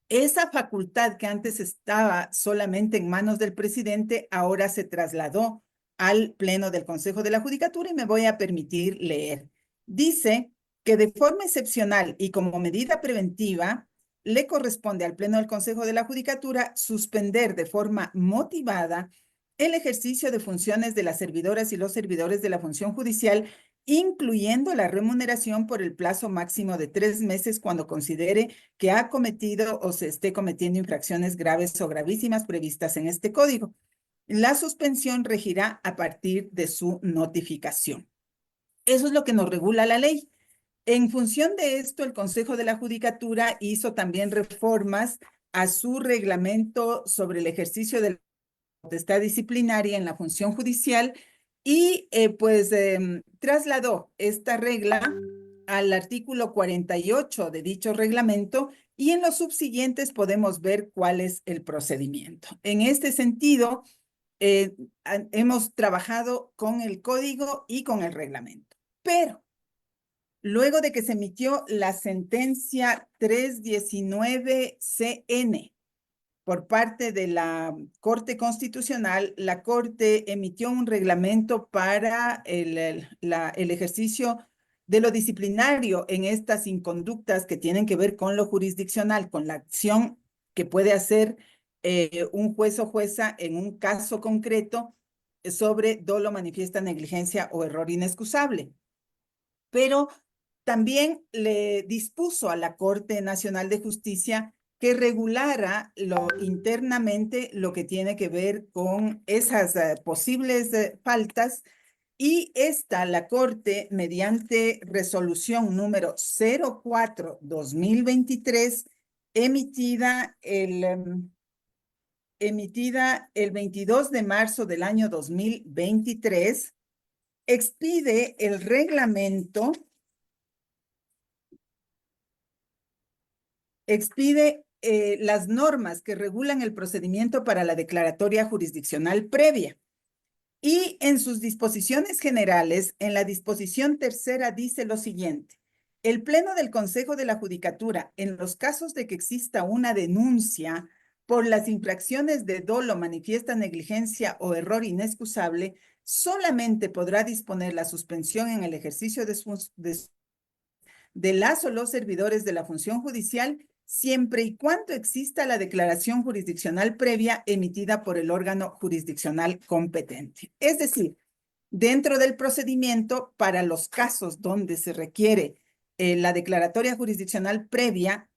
esa facultad que antes estaba solamente en manos del presidente, ahora se trasladó al Pleno del Consejo de la Judicatura y me voy a permitir leer. Dice que de forma excepcional y como medida preventiva, le corresponde al Pleno del Consejo de la Judicatura suspender de forma motivada el ejercicio de funciones de las servidoras y los servidores de la función judicial, incluyendo la remuneración por el plazo máximo de 3 meses cuando considere que ha cometido o se esté cometiendo infracciones graves o gravísimas previstas en este código. La suspensión regirá a partir de su notificación. Eso es lo que nos regula la ley. En función de esto, el Consejo de la Judicatura hizo también reformas a su reglamento sobre el ejercicio de la potestad disciplinaria en la función judicial y trasladó esta regla al artículo 48 de dicho reglamento y en los subsiguientes podemos ver cuál es el procedimiento. En este sentido, hemos trabajado con el código y con el reglamento, pero luego de que se emitió la sentencia 319-CN por parte de la Corte Constitucional, la Corte emitió un reglamento para el ejercicio de lo disciplinario en estas inconductas que tienen que ver con lo jurisdiccional, con la acción que puede hacer un juez o jueza en un caso concreto sobre dolo, manifiesta negligencia o error inexcusable. Pero también le dispuso a la Corte Nacional de Justicia que regulara internamente lo que tiene que ver con esas posibles faltas, y la Corte, mediante resolución número 04-2023, emitida el 22 de marzo del año 2023, expide el reglamento, las normas que regulan el procedimiento para la declaratoria jurisdiccional previa. Y en sus disposiciones generales, en la disposición tercera dice lo siguiente: el Pleno del Consejo de la Judicatura, en los casos de que exista una denuncia por las infracciones de dolo, manifiesta negligencia o error inexcusable, solamente podrá disponer la suspensión en el ejercicio de las o los servidores de la función judicial, siempre y cuando exista la declaración jurisdiccional previa emitida por el órgano jurisdiccional competente. Es decir, dentro del procedimiento, para los casos donde se requiere la declaratoria jurisdiccional previa,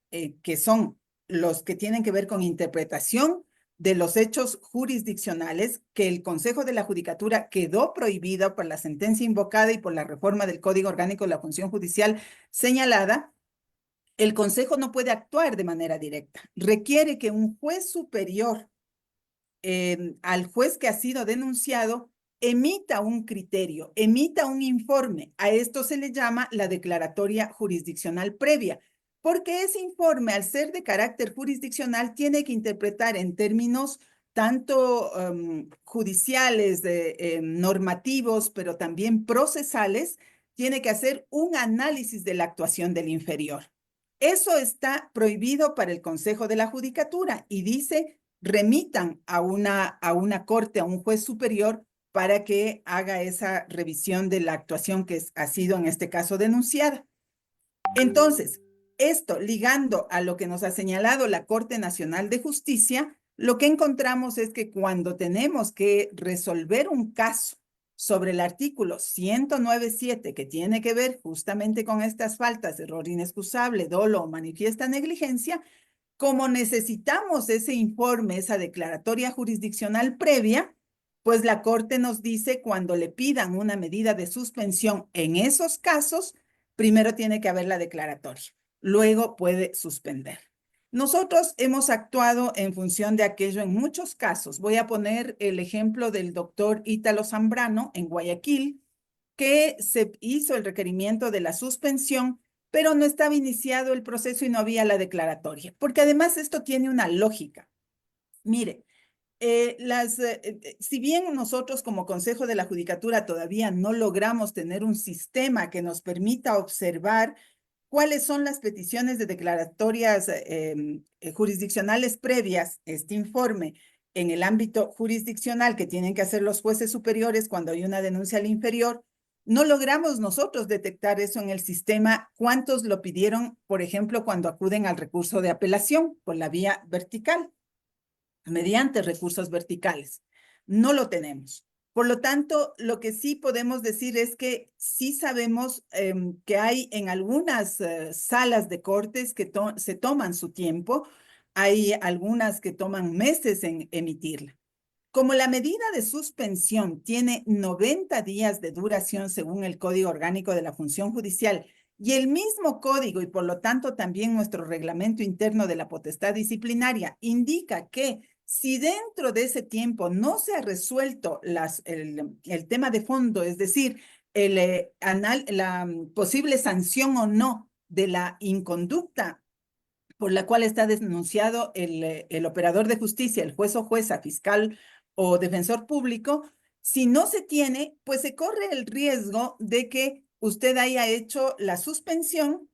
que son los que tienen que ver con interpretación de los hechos jurisdiccionales, que el Consejo de la Judicatura quedó prohibido por la sentencia invocada y por la reforma del Código Orgánico de la Función Judicial señalada. El Consejo no puede actuar de manera directa. Requiere que un juez superior al juez que ha sido denunciado emita un criterio, emita un informe. A esto se le llama la declaratoria jurisdiccional previa, porque ese informe, al ser de carácter jurisdiccional, tiene que interpretar en términos tanto judiciales, normativos, pero también procesales, tiene que hacer un análisis de la actuación del inferior. Eso está prohibido para el Consejo de la Judicatura y dice, remitan a una corte, a un juez superior, para que haga esa revisión de la actuación que ha sido en este caso denunciada. Entonces, esto ligando a lo que nos ha señalado la Corte Nacional de Justicia, lo que encontramos es que cuando tenemos que resolver un caso sobre el artículo 109.7, que tiene que ver justamente con estas faltas, error inexcusable, dolo o manifiesta negligencia, como necesitamos ese informe, esa declaratoria jurisdiccional previa, pues la Corte nos dice cuando le pidan una medida de suspensión en esos casos, primero tiene que haber la declaratoria, luego puede suspender. Nosotros hemos actuado en función de aquello en muchos casos. Voy a poner el ejemplo del doctor Ítalo Zambrano en Guayaquil, que se hizo el requerimiento de la suspensión, pero no estaba iniciado el proceso y no había la declaratoria, porque además esto tiene una lógica. Mire, si bien nosotros como Consejo de la Judicatura todavía no logramos tener un sistema que nos permita observar cuáles son las peticiones de declaratorias jurisdiccionales previas, este informe, en el ámbito jurisdiccional que tienen que hacer los jueces superiores cuando hay una denuncia al inferior, no logramos nosotros detectar eso en el sistema. ¿Cuántos lo pidieron, por ejemplo, cuando acuden al recurso de apelación por la vía vertical, mediante recursos verticales? No lo tenemos. Por lo tanto, lo que sí podemos decir es que sí sabemos que hay en algunas salas de cortes que se toman su tiempo, hay algunas que toman meses en emitirla. Como la medida de suspensión tiene 90 días de duración según el Código Orgánico de la Función Judicial y el mismo código y por lo tanto también nuestro reglamento interno de la potestad disciplinaria indica que si dentro de ese tiempo no se ha resuelto el tema de fondo, es decir, la posible sanción o no de la inconducta por la cual está denunciado el operador de justicia, el juez o jueza, fiscal o defensor público, si no se tiene, pues se corre el riesgo de que usted haya hecho la suspensión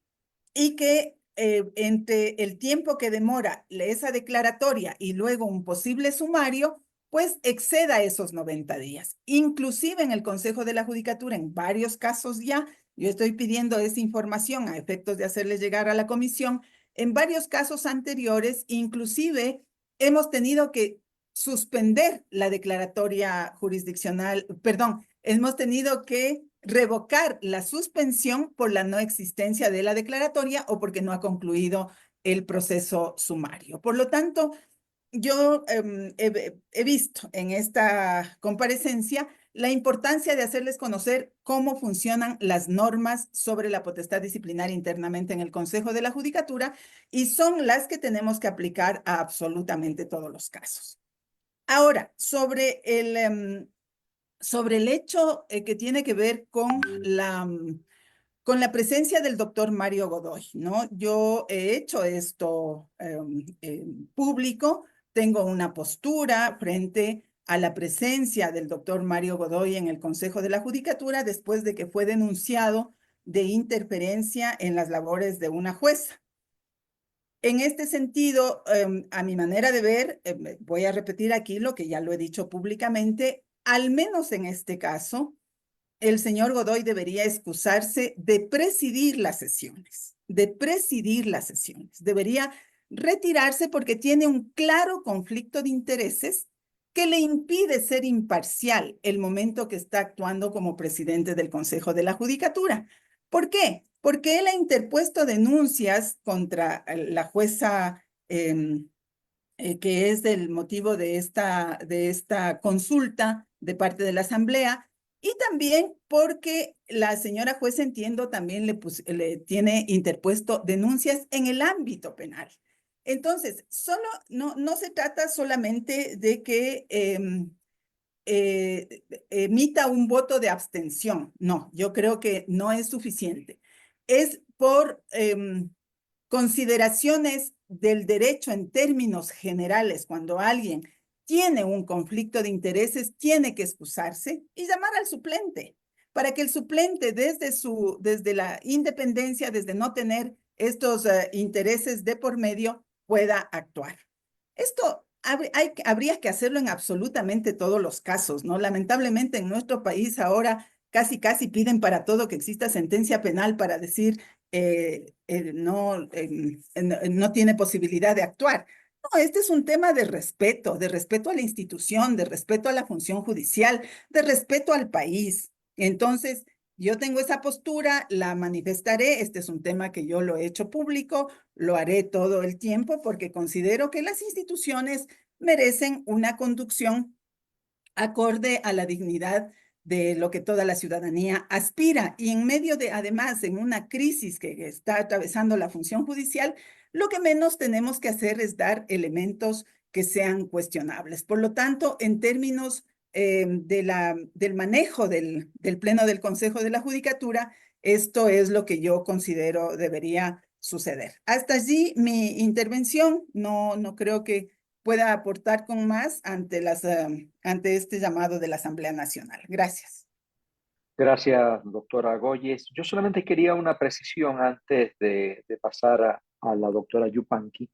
y que entre el tiempo que demora esa declaratoria y luego un posible sumario, pues exceda esos 90 días. Inclusive en el Consejo de la Judicatura, en varios casos ya, yo estoy pidiendo esa información a efectos de hacerle llegar a la comisión. En varios casos anteriores, inclusive, hemos tenido que suspender la declaratoria jurisdiccional, perdón, hemos tenido que revocar la suspensión por la no existencia de la declaratoria o porque no ha concluido el proceso sumario. Por lo tanto, yo he visto en esta comparecencia la importancia de hacerles conocer cómo funcionan las normas sobre la potestad disciplinaria internamente en el Consejo de la Judicatura y son las que tenemos que aplicar a absolutamente todos los casos. Ahora, sobre el hecho que tiene que ver con la presencia del doctor Mario Godoy, ¿no? Yo he hecho esto público, tengo una postura frente a la presencia del doctor Mario Godoy en el Consejo de la Judicatura después de que fue denunciado de interferencia en las labores de una jueza. En este sentido, a mi manera de ver, voy a repetir aquí lo que ya lo he dicho públicamente, al menos en este caso, el señor Godoy debería excusarse de presidir las sesiones, Debería retirarse porque tiene un claro conflicto de intereses que le impide ser imparcial el momento que está actuando como presidente del Consejo de la Judicatura. ¿Por qué? porque él ha interpuesto denuncias contra la jueza que es el motivo de esta consulta de parte de la Asamblea, y también porque la señora juez, entiendo, también le tiene interpuesto denuncias en el ámbito penal. Entonces, no se trata solamente de que emita un voto de abstención. No, yo creo que no es suficiente. Es por consideraciones del derecho en términos generales. Cuando alguien tiene un conflicto de intereses, tiene que excusarse y llamar al suplente, para que el suplente desde la independencia, desde no tener estos intereses de por medio, pueda actuar. Esto habría que hacerlo en absolutamente todos los casos, ¿no? Lamentablemente en nuestro país ahora casi piden para todo que exista sentencia penal para decir no tiene posibilidad de actuar. No, este es un tema de respeto a la institución, de respeto a la función judicial, de respeto al país. Entonces, yo tengo esa postura, la manifestaré. Este es un tema que yo lo he hecho público, lo haré todo el tiempo porque considero que las instituciones merecen una conducción acorde a la dignidad de lo que toda la ciudadanía aspira. Y en medio de, además, en una crisis que está atravesando la función judicial, lo que menos tenemos que hacer es dar elementos que sean cuestionables. Por lo tanto, en términos del manejo del Pleno del Consejo de la Judicatura, esto es lo que yo considero debería suceder. Hasta allí mi intervención. No creo que pueda aportar con más ante este llamado de la Asamblea Nacional. Gracias. Gracias, doctora Goyes. Yo solamente quería una precisión antes de pasar a la doctora Yupanqui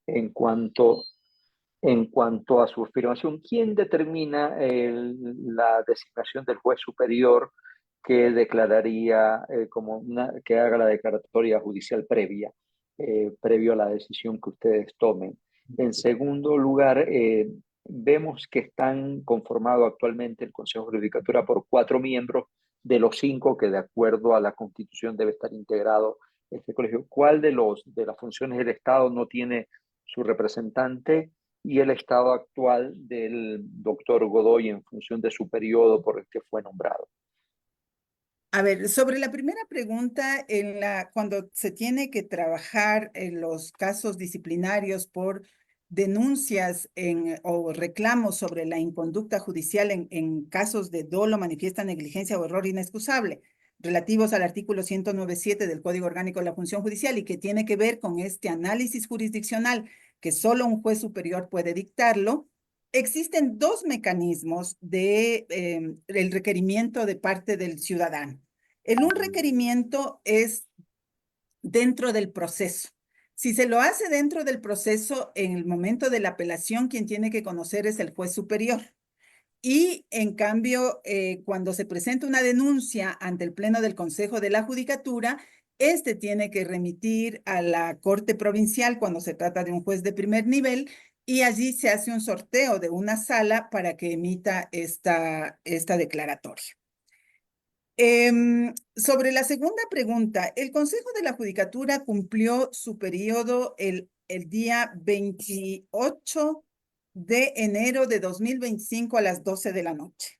en cuanto a su afirmación. ¿Quién determina la designación del juez superior que declararía que haga la declaratoria judicial previo a la decisión que ustedes tomen? En segundo lugar, vemos que están conformados actualmente el Consejo de Judicatura por 4 miembros de los 5 que de acuerdo a la Constitución debe estar integrado este colegio. ¿Cuál de las funciones del Estado no tiene su representante y el estado actual del doctor Godoy en función de su periodo por el que fue nombrado? A ver, sobre la primera pregunta, cuando se tiene que trabajar en los casos disciplinarios por denuncias o reclamos sobre la inconducta judicial en casos de dolo, manifiesta negligencia o error inexcusable, relativos al artículo 109.7 del Código Orgánico de la Función Judicial y que tiene que ver con este análisis jurisdiccional que solo un juez superior puede dictarlo, existen 2 mecanismos del requerimiento de parte del ciudadano. Un requerimiento es dentro del proceso. Si se lo hace dentro del proceso, en el momento de la apelación, quien tiene que conocer es el juez superior. Y en cambio, cuando se presenta una denuncia ante el Pleno del Consejo de la Judicatura, este tiene que remitir a la Corte Provincial cuando se trata de un juez de primer nivel, y allí se hace un sorteo de una sala para que emita esta declaratoria. Sobre la segunda pregunta, el Consejo de la Judicatura cumplió su periodo el día 28 de enero de 2025 a las 12 de la noche,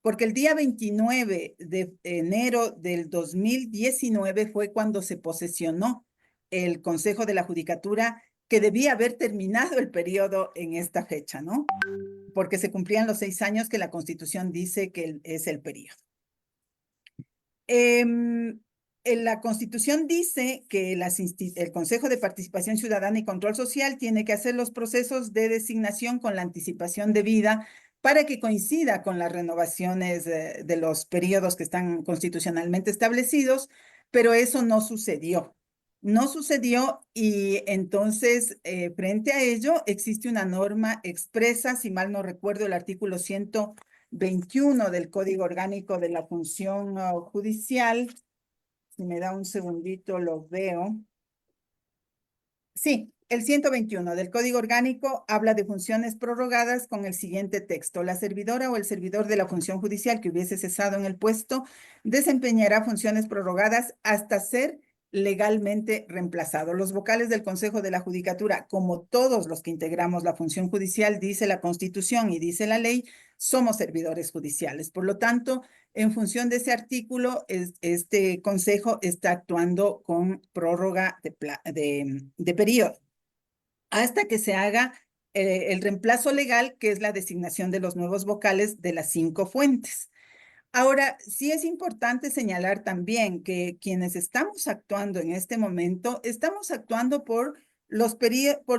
porque el día 29 de enero del 2019 fue cuando se posesionó el Consejo de la Judicatura, que debía haber terminado el periodo en esta fecha, ¿no? Porque se cumplían los 6 años que la Constitución dice que es el periodo. La Constitución dice que el Consejo de Participación Ciudadana y Control Social tiene que hacer los procesos de designación con la anticipación debida para que coincida con las renovaciones de los periodos que están constitucionalmente establecidos, pero eso no sucedió. No sucedió y entonces, frente a ello, existe una norma expresa, si mal no recuerdo, el artículo 121 del Código Orgánico de la Función Judicial. Si me da un segundito, lo veo. Sí, El 121 del Código Orgánico habla de funciones prorrogadas con el siguiente texto. La servidora o el servidor de la función judicial que hubiese cesado en el puesto desempeñará funciones prorrogadas hasta ser legalmente reemplazado. Los vocales del Consejo de la Judicatura, como todos los que integramos la función judicial, dice la Constitución y dice la ley, somos servidores judiciales. Por lo tanto, en función de ese artículo, este Consejo está actuando con prórroga de periodo hasta que se haga el reemplazo legal, que es la designación de los nuevos vocales de las 5 fuentes. Ahora, sí es importante señalar también que quienes estamos actuando en este momento, estamos actuando por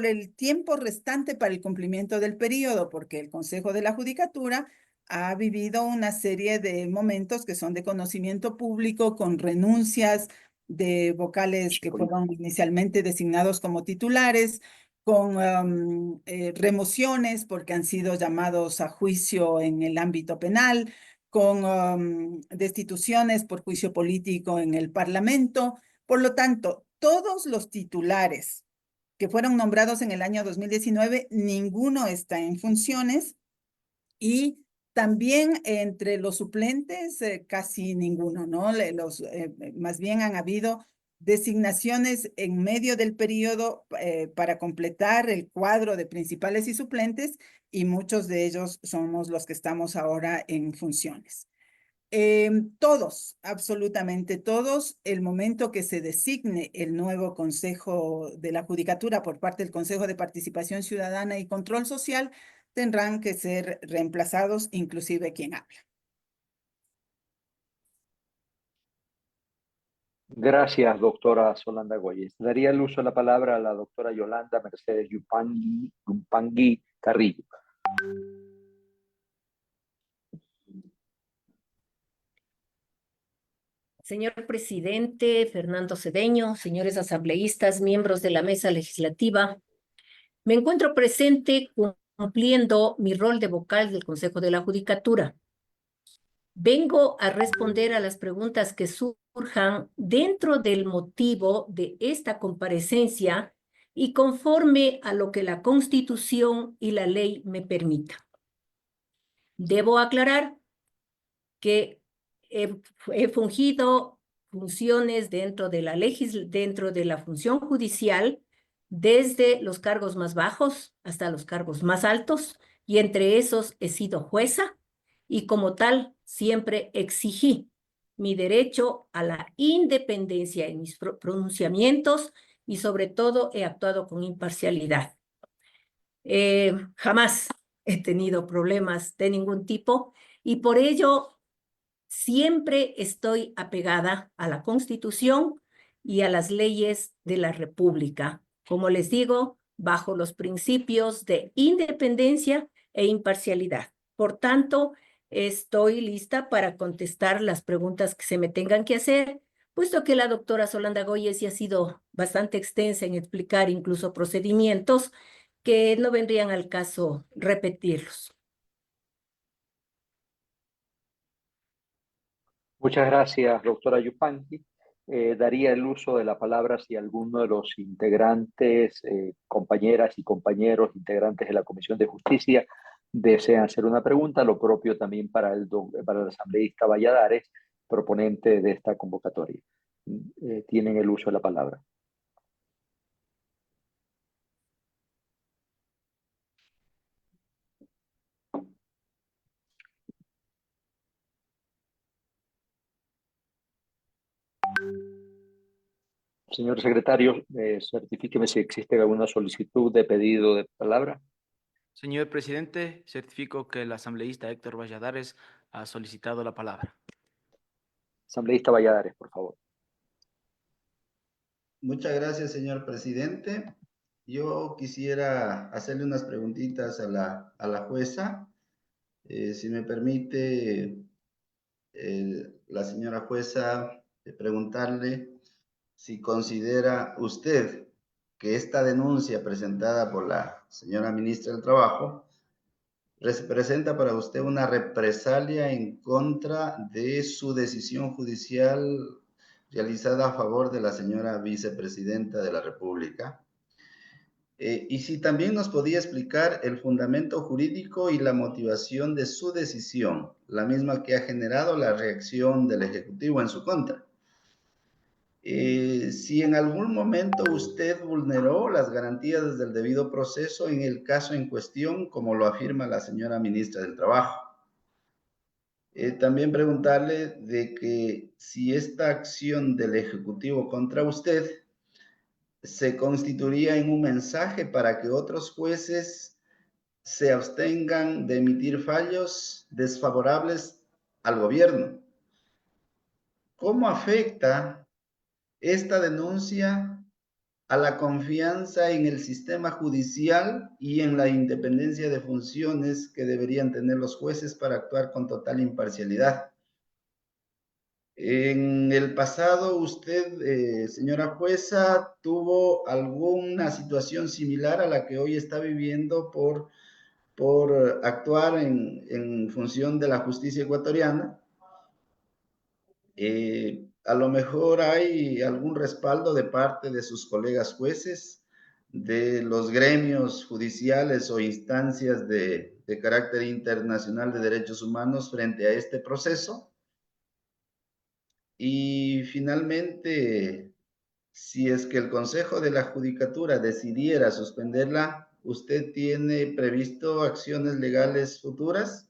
el tiempo restante para el cumplimiento del periodo, porque el Consejo de la Judicatura ha vivido una serie de momentos que son de conocimiento público, con renuncias de vocales que fueron inicialmente designados como titulares, con remociones porque han sido llamados a juicio en el ámbito penal, con destituciones por juicio político en el Parlamento. Por lo tanto, todos los titulares que fueron nombrados en el año 2019, ninguno está en funciones, y también entre los suplentes, casi ninguno, ¿no? Más bien han habido designaciones en medio del periodo para completar el cuadro de principales y suplentes, y muchos de ellos somos los que estamos ahora en funciones. Todos, absolutamente todos, el momento que se designe el nuevo Consejo de la Judicatura por parte del Consejo de Participación Ciudadana y Control Social, tendrán que ser reemplazados, inclusive quien habla. Gracias, doctora Solanda Goyes. Daría el uso de la palabra a la doctora Yolanda Mercedes Yupanqui Carrillo. Señor presidente Fernando Cedeño, señores asambleístas, miembros de la mesa legislativa, me encuentro presente cumpliendo mi rol de vocal del Consejo de la Judicatura. Vengo a responder a las preguntas que surjan dentro del motivo de esta comparecencia y conforme a lo que la Constitución y la ley me permitan. Debo aclarar que he fungido funciones dentro de la función judicial, desde los cargos más bajos hasta los cargos más altos, y entre esos he sido jueza, y como tal siempre exigí mi derecho a la independencia en mis pronunciamientos, y sobre todo he actuado con imparcialidad. Jamás he tenido problemas de ningún tipo, y por ello siempre estoy apegada a la Constitución y a las leyes de la República. Como les digo, bajo los principios de independencia e imparcialidad. Por tanto, estoy lista para contestar las preguntas que se me tengan que hacer, puesto que la doctora Solanda Goyes ya ha sido bastante extensa en explicar incluso procedimientos que no vendrían al caso repetirlos. Muchas gracias, doctora Yupanqui. Daría el uso de la palabra si alguno de los integrantes, compañeras y compañeros integrantes de la Comisión de Justicia desean hacer una pregunta, lo propio también para el asambleísta Valladares, proponente de esta convocatoria. Tienen el uso de la palabra. Señor secretario, certifíqueme si existe alguna solicitud de pedido de palabra. Señor presidente, certifico que el asambleísta Héctor Valladares ha solicitado la palabra. Asambleísta Valladares, por favor. Muchas gracias, señor presidente. Yo quisiera hacerle unas preguntitas a la jueza. Si me permite, la señora jueza, preguntarle si considera usted que esta denuncia presentada por la señora ministra del Trabajo representa para usted una represalia en contra de su decisión judicial realizada a favor de la señora vicepresidenta de la República. Y si también nos podía explicar el fundamento jurídico y la motivación de su decisión, la misma que ha generado la reacción del Ejecutivo en su contra. Si en algún momento usted vulneró las garantías del debido proceso en el caso en cuestión, como lo afirma la señora ministra del Trabajo. También preguntarle de que si esta acción del Ejecutivo contra usted se constituiría en un mensaje para que otros jueces se abstengan de emitir fallos desfavorables al gobierno. ¿Cómo afecta esta denuncia a la confianza en el sistema judicial y en la independencia de funciones que deberían tener los jueces para actuar con total imparcialidad? En el pasado, usted, señora jueza, tuvo alguna situación similar a la que hoy está viviendo por actuar en función de la justicia ecuatoriana. A lo mejor hay algún respaldo de parte de sus colegas jueces, de los gremios judiciales o instancias de carácter internacional de derechos humanos frente a este proceso. Y finalmente, si es que el Consejo de la Judicatura decidiera suspenderla, ¿usted tiene previsto acciones legales futuras?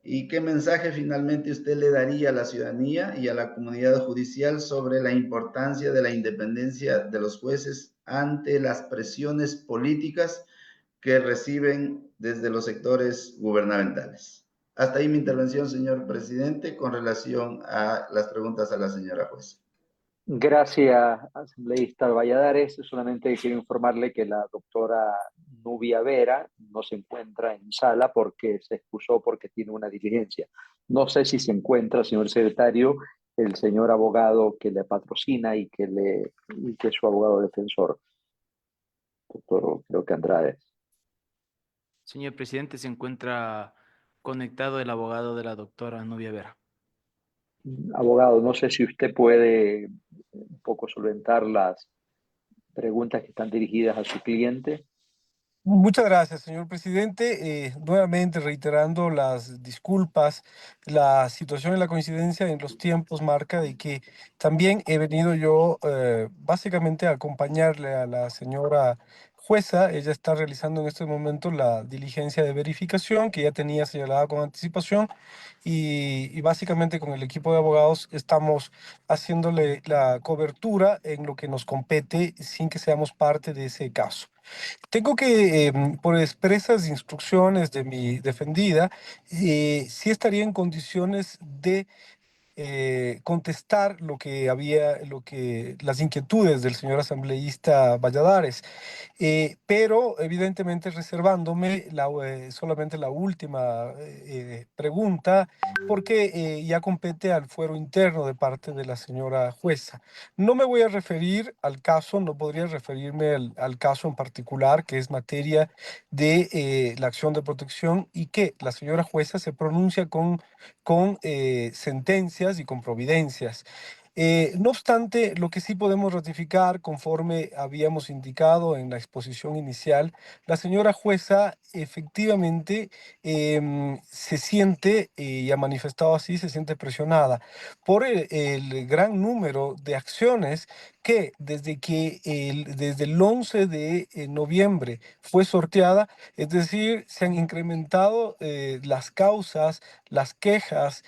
¿Y qué mensaje finalmente usted le daría a la ciudadanía y a la comunidad judicial sobre la importancia de la independencia de los jueces ante las presiones políticas que reciben desde los sectores gubernamentales? Hasta ahí mi intervención, señor presidente, con relación a las preguntas a la señora jueza. Gracias, asambleísta Valladares. Solamente quiero informarle que la doctora Nubia Vera no se encuentra en sala porque se excusó porque tiene una diligencia. No sé si se encuentra, señor secretario, el señor abogado que le patrocina y que es su abogado defensor, doctor, creo que Andrade. Señor presidente, se encuentra conectado el abogado de la doctora Nubia Vera. Abogado, no sé si usted puede un poco solventar las preguntas que están dirigidas a su cliente. Muchas gracias, señor presidente. Nuevamente reiterando las disculpas, la situación y la coincidencia en los tiempos marca de que también he venido yo básicamente a acompañarle a la señora jueza. Ella está realizando en este momento la diligencia de verificación que ya tenía señalada con anticipación y básicamente con el equipo de abogados estamos haciéndole la cobertura en lo que nos compete sin que seamos parte de ese caso. Tengo que, por expresas instrucciones de mi defendida, sí estaría en condiciones de contestar las inquietudes del señor asambleísta Valladares, pero evidentemente reservándome solamente la última pregunta, porque ya compete al fuero interno de parte de la señora jueza. No me voy a referir al caso, no podría referirme al caso en particular, que es materia de la acción de protección y que la señora jueza se pronuncia con sentencias y con providencias. No obstante, lo que sí podemos ratificar, conforme habíamos indicado en la exposición inicial, la señora jueza efectivamente se siente, y ha manifestado así, se siente presionada por el gran número de acciones que desde el 11 de noviembre fue sorteada, es decir, se han incrementado las causas, las quejas,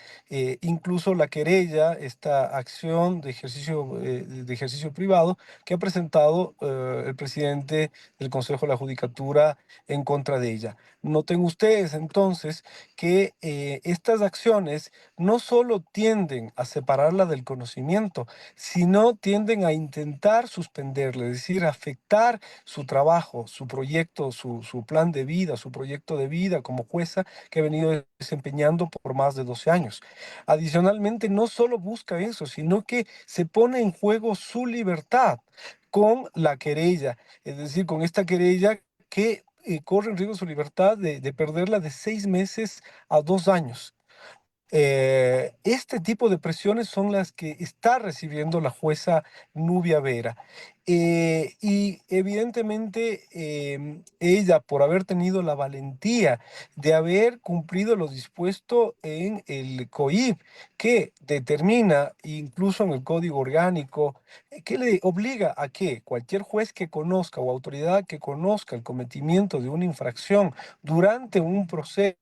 incluso la querella, esta acción de ejercicio privado que ha presentado el presidente del Consejo de la Judicatura en contra de ella. Noten ustedes entonces que estas acciones no solo tienden a separarla del conocimiento, sino tienden a intentar suspenderle, es decir, afectar su trabajo, su proyecto, su plan de vida, su proyecto de vida como jueza que ha venido desempeñando por más de 12 años. Adicionalmente, no solo busca eso, sino que se pone en juego su libertad con la querella, es decir, con esta querella que corre en riesgo su libertad de perderla de 6 meses a 2 años. Este tipo de presiones son las que está recibiendo la jueza Nubia Vera. Y evidentemente ella, por haber tenido la valentía de haber cumplido lo dispuesto en el COIP, que determina, incluso en el Código Orgánico, que le obliga a que cualquier juez que conozca o autoridad que conozca el cometimiento de una infracción durante un proceso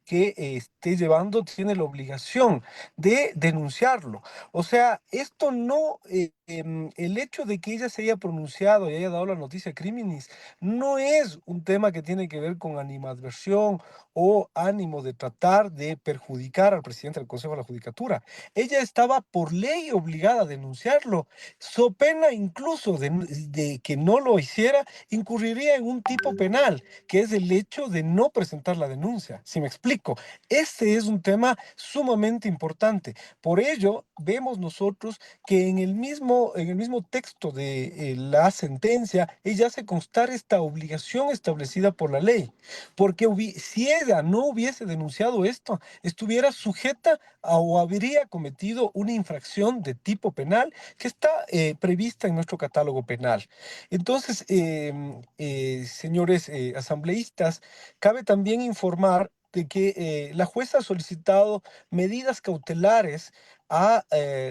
que esté llevando, tiene la obligación de denunciarlo. O sea, esto no, el hecho de que ella se haya pronunciado y haya dado la noticia criminis, no es un tema que tiene que ver con animadversión o ánimo de tratar de perjudicar al presidente del Consejo de la Judicatura. Ella estaba por ley obligada a denunciarlo, so pena incluso de que no lo hiciera, incurriría en un tipo penal, que es el hecho de no presentar la denuncia. Si me explico, este es un tema sumamente importante. Por ello, vemos nosotros que en el mismo texto de la sentencia, ella hace constar esta obligación establecida por la ley, porque si ella no hubiese denunciado esto, estuviera sujeta o habría cometido una infracción de tipo penal que está prevista en nuestro catálogo penal. Entonces, señores asambleístas, cabe también informar de que la jueza ha solicitado medidas cautelares a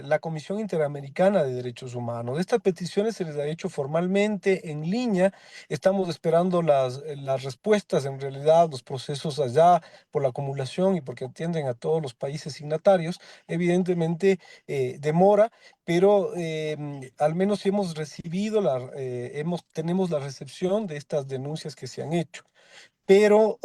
la Comisión Interamericana de Derechos Humanos. Estas peticiones se les ha hecho formalmente en línea. Estamos esperando las respuestas, en realidad, los procesos allá por la acumulación y porque atienden a todos los países signatarios. Evidentemente demora, pero al menos hemos recibido, tenemos la recepción de estas denuncias que se han hecho. Pero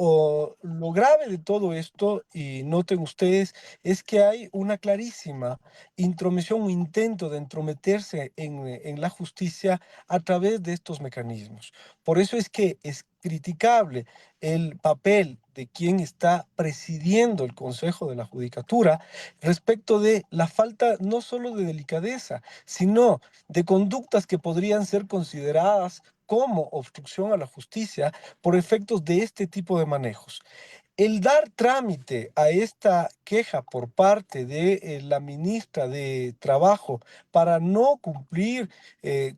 lo grave de todo esto, y noten ustedes, es que hay una clarísima intromisión, un intento de entrometerse en la justicia a través de estos mecanismos. Por eso es que es criticable el papel de quien está presidiendo el Consejo de la Judicatura respecto de la falta no solo de delicadeza, sino de conductas que podrían ser consideradas como obstrucción a la justicia por efectos de este tipo de manejos. El dar trámite a esta queja por parte de la ministra de Trabajo para no cumplir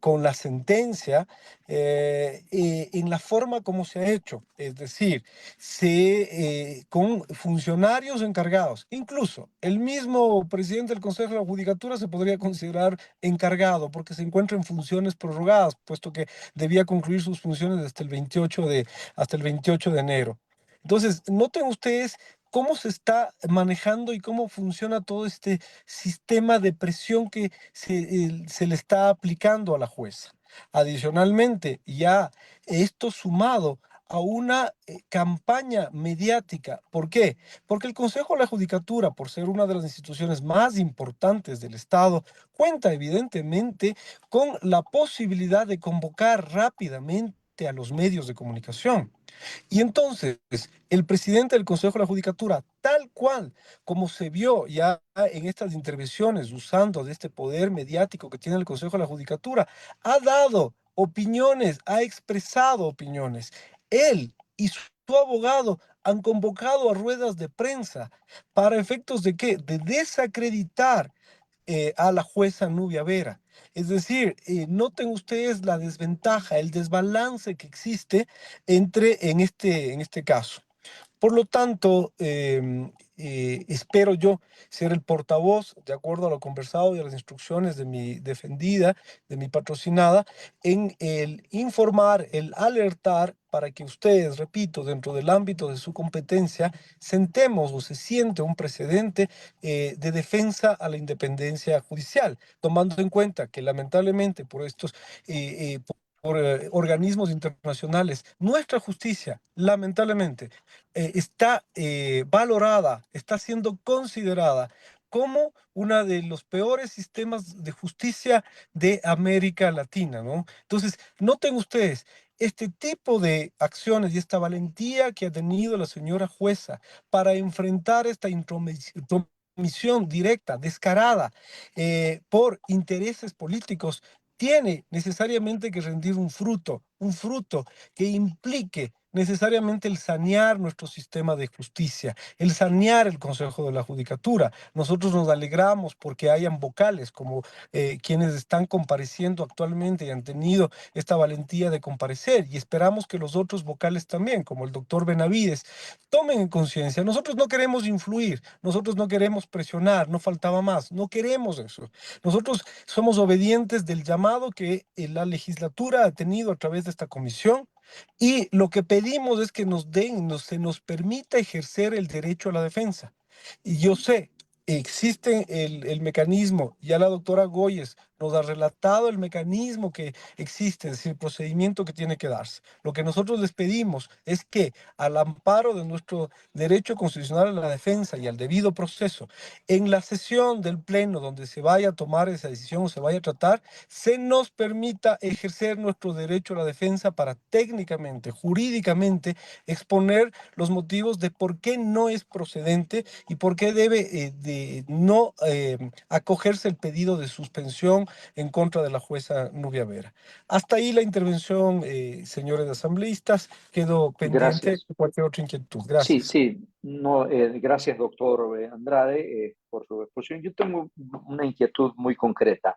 con la sentencia en la forma como se ha hecho, es decir, con funcionarios encargados, incluso el mismo presidente del Consejo de la Judicatura se podría considerar encargado porque se encuentra en funciones prorrogadas, puesto que debía concluir sus funciones hasta el 28 de enero. Entonces, noten ustedes cómo se está manejando y cómo funciona todo este sistema de presión que se le está aplicando a la jueza. Adicionalmente, ya esto sumado a una campaña mediática. ¿Por qué? Porque el Consejo de la Judicatura, por ser una de las instituciones más importantes del Estado, cuenta evidentemente con la posibilidad de convocar rápidamente a los medios de comunicación. Y entonces, el presidente del Consejo de la Judicatura, tal cual como se vio ya en estas intervenciones usando de este poder mediático que tiene el Consejo de la Judicatura, ha dado opiniones, ha expresado opiniones. Él y su abogado han convocado a ruedas de prensa para efectos de ¿qué? De desacreditar a la jueza Nubia Vera. Es decir, noten ustedes la desventaja, el desbalance que existe en este caso. Por lo tanto, espero yo ser el portavoz, de acuerdo a lo conversado y a las instrucciones de mi defendida, de mi patrocinada, en el informar, el alertar para que ustedes, repito, dentro del ámbito de su competencia, sentemos o se siente un precedente de defensa a la independencia judicial, tomando en cuenta que lamentablemente por estos organismos internacionales, nuestra justicia, lamentablemente, está valorada, está siendo considerada como uno de los peores sistemas de justicia de América Latina, ¿no? Entonces, noten ustedes, este tipo de acciones y esta valentía que ha tenido la señora jueza para enfrentar esta intromisión directa, descarada, por intereses políticos, tiene necesariamente que rendir un fruto que implique necesariamente el sanear nuestro sistema de justicia, el sanear el Consejo de la Judicatura. Nosotros nos alegramos porque hayan vocales como quienes están compareciendo actualmente y han tenido esta valentía de comparecer, y esperamos que los otros vocales también, como el doctor Benavides, tomen en conciencia. Nosotros no queremos influir, nosotros no queremos presionar, no faltaba más, no queremos eso. Nosotros somos obedientes del llamado que la legislatura ha tenido a través de esta comisión, y lo que pedimos es que se nos permita ejercer el derecho a la defensa. Y yo sé, existe el mecanismo, ya la doctora Goyes nos ha relatado el mecanismo que existe, es decir, el procedimiento que tiene que darse. Lo que nosotros les pedimos es que, al amparo de nuestro derecho constitucional a la defensa y al debido proceso, en la sesión del Pleno donde se vaya a tomar esa decisión o se vaya a tratar, se nos permita ejercer nuestro derecho a la defensa para técnicamente, jurídicamente, exponer los motivos de por qué no es procedente y por qué debe de no acogerse el pedido de suspensión en contra de la jueza Nubia Vera. Hasta ahí la intervención, señores asambleístas. Quedo pendiente Gracias. de cualquier otra inquietud. Sí, Gracias. sí, no, gracias, doctor Andrade, por su exposición. Yo tengo una inquietud muy concreta.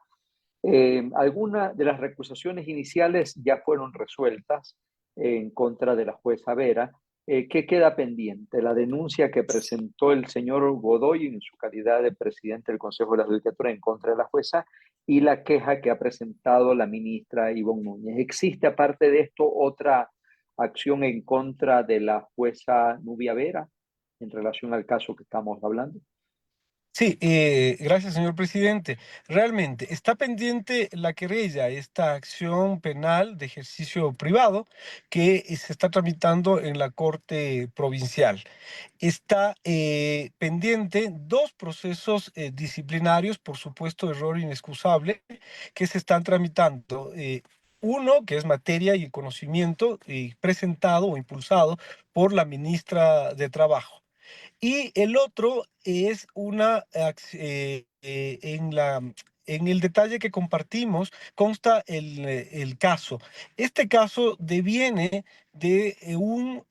Algunas de las recusaciones iniciales ya fueron resueltas en contra de la jueza Vera. ¿Qué queda pendiente? La denuncia que presentó el señor Godoy en su calidad de presidente del Consejo de la Judicatura en contra de la jueza, y la queja que ha presentado la ministra Ivonne Núñez. ¿Existe, aparte de esto, otra acción en contra de la jueza Nubia Vera en relación al caso que estamos hablando? Sí, gracias, señor presidente. Realmente está pendiente la querella, esta acción penal de ejercicio privado que se está tramitando en la Corte Provincial. Está pendiente dos procesos disciplinarios, por supuesto, error inexcusable, que se están tramitando. Uno, que es materia y conocimiento, presentado o impulsado por la ministra de Trabajo. Y el otro es en el detalle que compartimos, consta el caso. Este caso deviene de un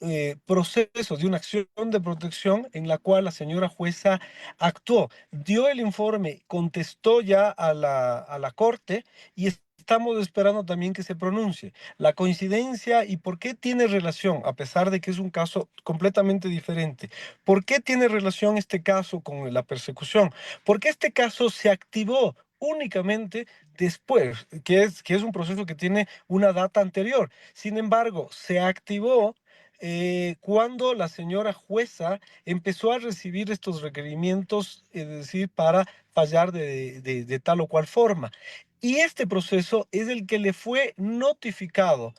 proceso, de una acción de protección en la cual la señora jueza actuó, dio el informe, contestó ya a la corte, y estamos esperando también que se pronuncie. La coincidencia y por qué tiene relación, a pesar de que es un caso completamente diferente. ¿Por qué tiene relación este caso con la persecución? Porque este caso se activó únicamente después, que es un proceso que tiene una data anterior. Sin embargo, se activó cuando la señora jueza empezó a recibir estos requerimientos, es decir, para fallar de tal o cual forma. Y este proceso es el que le fue notificado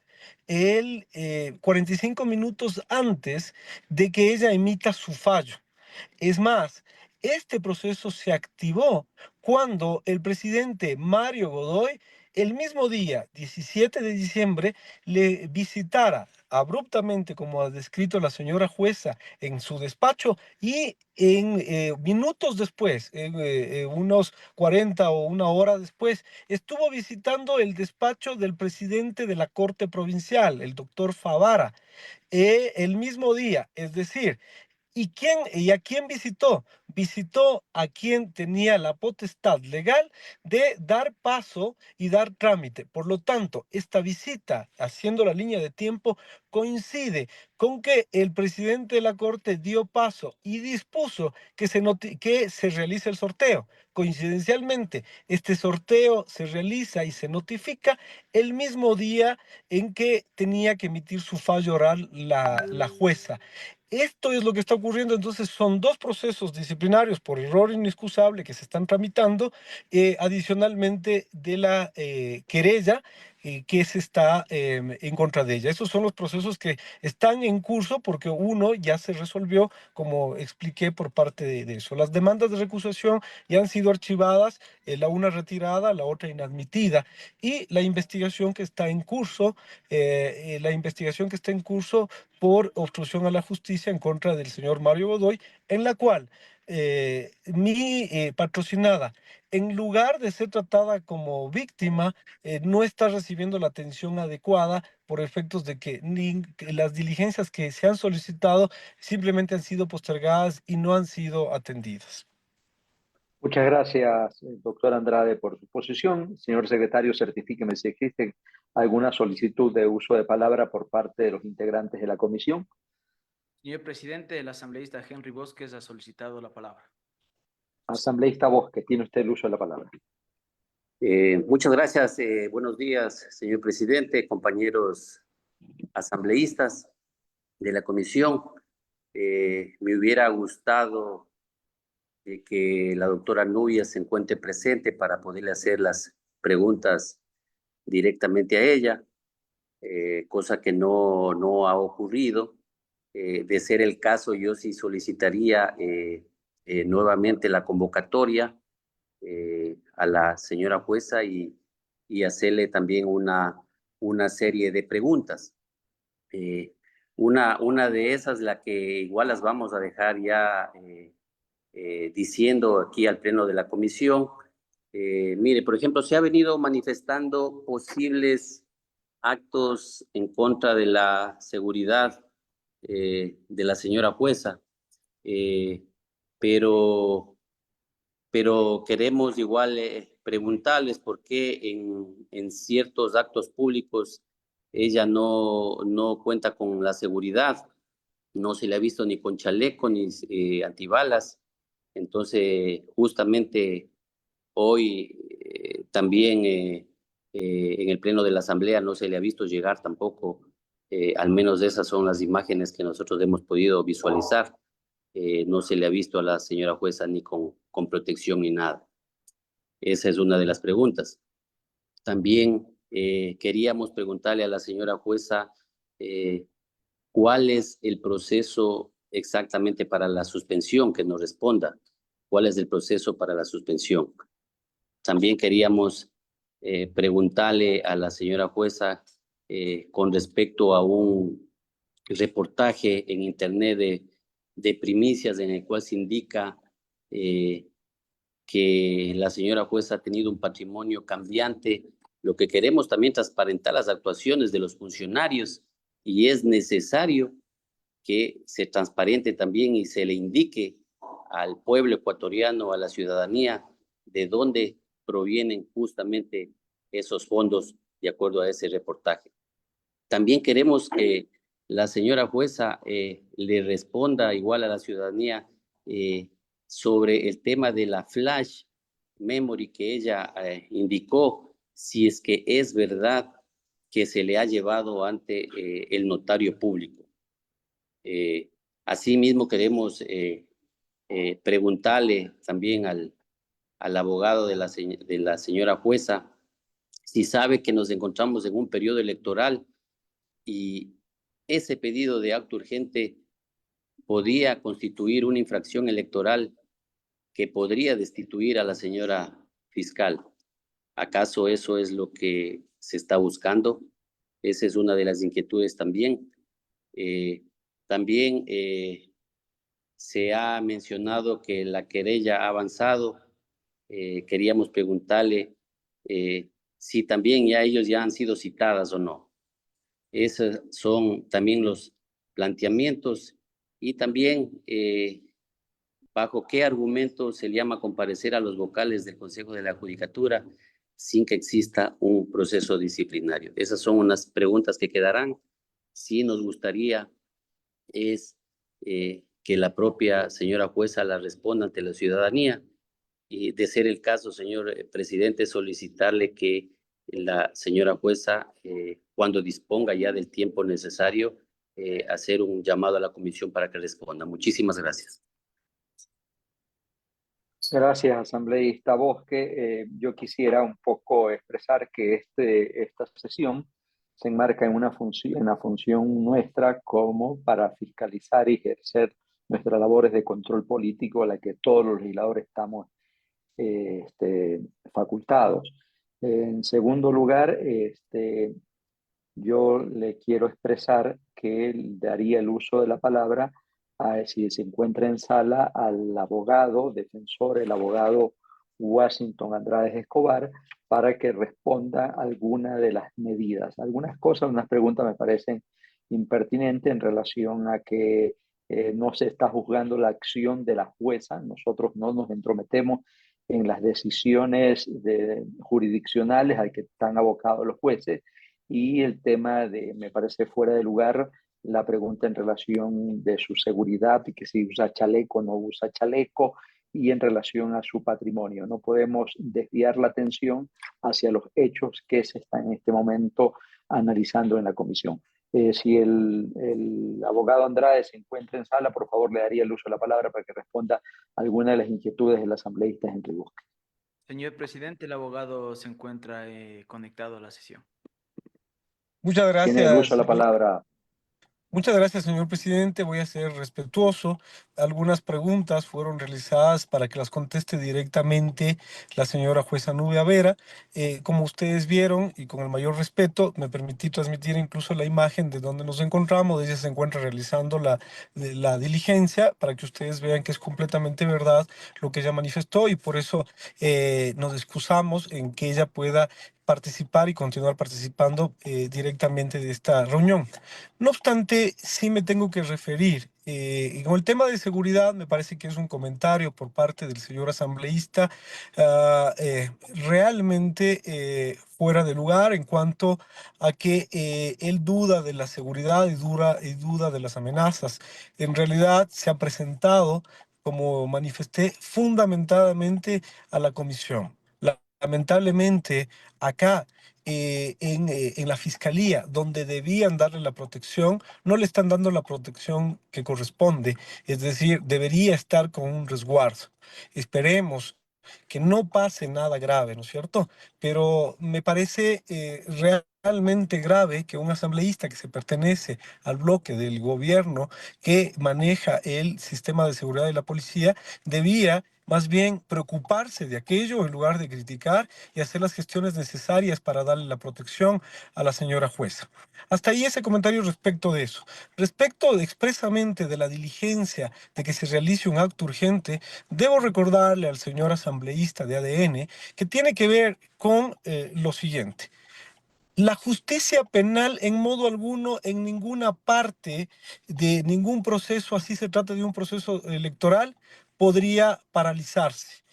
45 minutos antes de que ella emita su fallo. Es más, este proceso se activó cuando el presidente Mario Godoy, el mismo día, 17 de diciembre, le visitara abruptamente, como ha descrito la señora jueza, en su despacho, y en minutos después, unos 40 o una hora después, estuvo visitando el despacho del presidente de la Corte Provincial, el doctor Favara, el mismo día. Es decir, ¿y a quién visitó? Visitó a quien tenía la potestad legal de dar paso y dar trámite. Por lo tanto, esta visita, haciendo la línea de tiempo, coincide con que el presidente de la Corte dio paso y dispuso que que se realice el sorteo. Coincidencialmente, este sorteo se realiza y se notifica el mismo día en que tenía que emitir su fallo oral la jueza. Esto es lo que está ocurriendo. Entonces son dos procesos disciplinarios por error inexcusable que se están tramitando, adicionalmente de la querella que se está en contra de ella. Esos son los procesos que están en curso, porque uno ya se resolvió, como expliqué, por parte de eso. Las demandas de recusación ya han sido archivadas, la una retirada, la otra inadmitida, y la investigación que está en curso, por obstrucción a la justicia en contra del señor Mario Godoy, en la cual mi patrocinada, en lugar de ser tratada como víctima, no está recibiendo la atención adecuada por efectos de que las diligencias que se han solicitado simplemente han sido postergadas y no han sido atendidas. Muchas gracias, doctor Andrade, por su posición. Señor secretario, certifíqueme si existe alguna solicitud de uso de palabra por parte de los integrantes de la comisión. Señor presidente, el asambleísta Henry Bosques ha solicitado la palabra. Asambleísta Bosque, tiene usted el uso de la palabra. Muchas gracias. Buenos días, señor presidente, compañeros asambleístas de la comisión. Me hubiera gustado que la doctora Nubia se encuentre presente para poderle hacer las preguntas directamente a ella, cosa que no ha ocurrido. De ser el caso, yo sí solicitaría nuevamente la convocatoria a la señora jueza y hacerle también una serie de preguntas. Una de esas, la que igual las vamos a dejar ya diciendo aquí al pleno de la comisión. Mire, por ejemplo, se ha venido manifestando posibles actos en contra de la seguridad de la señora jueza, pero queremos igual preguntarles por qué en ciertos actos públicos ella no cuenta con la seguridad, no se le ha visto ni con chaleco ni antibalas. Entonces, justamente hoy también en el pleno de la asamblea no se le ha visto llegar tampoco, al menos esas son las imágenes que nosotros hemos podido visualizar. No se le ha visto a la señora jueza ni con protección ni nada. Esa es una de las preguntas. También queríamos preguntarle a la señora jueza cuál es el proceso exactamente para la suspensión, que nos responda. ¿Cuál es el proceso para la suspensión? También queríamos preguntarle a la señora jueza con respecto a un reportaje en internet de primicias en el cual se indica que la señora jueza ha tenido un patrimonio cambiante. Lo que queremos también transparentar las actuaciones de los funcionarios y es necesario que se transparente también y se le indique al pueblo ecuatoriano, a la ciudadanía, de dónde provienen justamente esos fondos de acuerdo a ese reportaje. También queremos que la señora jueza le responda igual a la ciudadanía sobre el tema de la flash memory que ella indicó, si es que es verdad que se le ha llevado ante el notario público. Asimismo, queremos preguntarle también al abogado de la señora jueza si sabe que nos encontramos en un periodo electoral y ese pedido de acto urgente podía constituir una infracción electoral que podría destituir a la señora fiscal. ¿Acaso eso es lo que se está buscando? Esa es una de las inquietudes también. También se ha mencionado que la querella ha avanzado. Queríamos preguntarle si también ellos ya han sido citadas o no. Esos son también los planteamientos y también bajo qué argumento se le llama a comparecer a los vocales del Consejo de la Judicatura sin que exista un proceso disciplinario. Esas son unas preguntas que quedarán. Sí nos gustaría es que la propia señora jueza la responda ante la ciudadanía y de ser el caso, señor presidente, solicitarle que la señora jueza, cuando disponga ya del tiempo necesario, hacer un llamado a la comisión para que responda. Muchísimas gracias. Gracias, asambleísta Bosque. Yo quisiera un poco expresar que esta sesión se enmarca en la función nuestra como para fiscalizar y ejercer nuestras labores de control político a la que todos los legisladores estamos facultados. En segundo lugar, yo le quiero expresar que daría el uso de la palabra si se encuentra en sala al abogado defensor, el abogado Washington Andrade Escobar para que responda alguna de las medidas. Algunas cosas, unas preguntas me parecen impertinentes en relación a que no se está juzgando la acción de la jueza. Nosotros no nos entrometemos en las decisiones jurisdiccionales al que están abocados los jueces, y el tema de, me parece fuera de lugar, la pregunta en relación de su seguridad y que si usa chaleco o no usa chaleco, y en relación a su patrimonio. No podemos desviar la atención hacia los hechos que se están en este momento analizando en la comisión. Si el abogado Andrade se encuentra en sala, por favor le daría el uso de la palabra para que responda a alguna de las inquietudes del asambleísta Henry Bosque. Señor presidente, el abogado se encuentra conectado a la sesión. Muchas Tiene el uso gracias, de la señor. palabra. Muchas gracias, señor presidente. Voy a ser respetuoso. Algunas preguntas fueron realizadas para que las conteste directamente la señora jueza Nubia Vera. Como ustedes vieron, y con el mayor respeto, me permití transmitir incluso la imagen de donde nos encontramos. Ella se encuentra realizando la diligencia para que ustedes vean que es completamente verdad lo que ella manifestó, y por eso nos excusamos en que ella pueda participar y continuar participando directamente de esta reunión. No obstante, sí me tengo que referir. Con el tema de seguridad, me parece que es un comentario por parte del señor asambleísta realmente fuera de lugar, en cuanto a que él duda de la seguridad y duda de las amenazas. En realidad se ha presentado, como manifesté, fundamentadamente a la comisión. Lamentablemente, acá en la fiscalía, donde debían darle la protección, no le están dando la protección que corresponde. Es decir, debería estar con un resguardo. Esperemos que no pase nada grave, ¿no es cierto? Pero me parece realmente grave que un asambleísta que se pertenece al bloque del gobierno que maneja el sistema de seguridad de la policía debía más bien preocuparse de aquello en lugar de criticar y hacer las gestiones necesarias para darle la protección a la señora jueza. Hasta ahí ese comentario respecto de eso. Respecto expresamente de la diligencia de que se realice un acto urgente, debo recordarle al señor asambleísta de ADN que tiene que ver con lo siguiente. La justicia penal en modo alguno, en ninguna parte de ningún proceso, así se trata de un proceso electoral, podría paralizarse.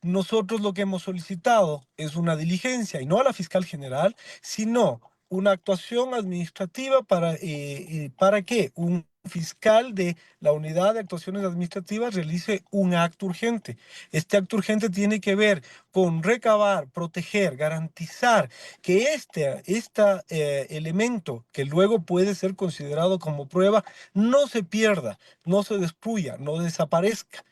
Nosotros lo que hemos solicitado es una diligencia, y no a la fiscal general, sino una actuación administrativa para que un fiscal de la Unidad de Actuaciones Administrativas realice un acto urgente. Este acto urgente tiene que ver con recabar, proteger, garantizar que este elemento, que luego puede ser considerado como prueba, no se pierda, no se destruya, no desaparezca.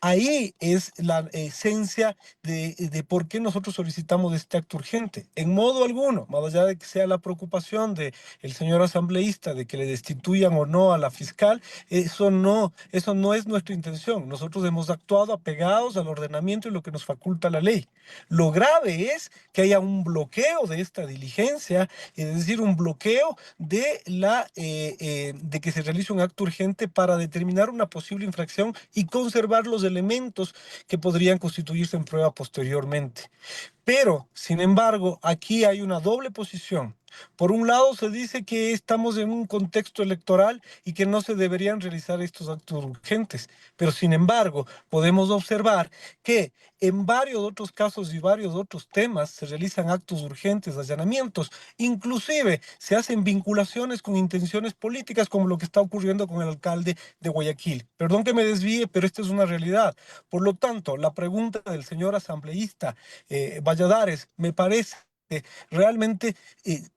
Ahí es la esencia de por qué nosotros solicitamos este acto urgente. En modo alguno, más allá de que sea la preocupación del señor asambleísta de que le destituyan o no a la fiscal, eso no es nuestra intención. Nosotros hemos actuado apegados al ordenamiento y lo que nos faculta la ley. Lo grave es que haya un bloqueo de esta diligencia, es decir, un bloqueo de que se realice un acto urgente para determinar una posible infracción y conservar los elementos que podrían constituirse en prueba posteriormente. Pero, sin embargo, aquí hay una doble posición. Por un lado, se dice que estamos en un contexto electoral y que no se deberían realizar estos actos urgentes. Pero, sin embargo, podemos observar que en varios otros casos y varios otros temas se realizan actos urgentes, allanamientos. Inclusive se hacen vinculaciones con intenciones políticas, como lo que está ocurriendo con el alcalde de Guayaquil. Perdón que me desvíe, pero esta es una realidad. Por lo tanto, la pregunta del señor asambleísta Valladares me parece realmente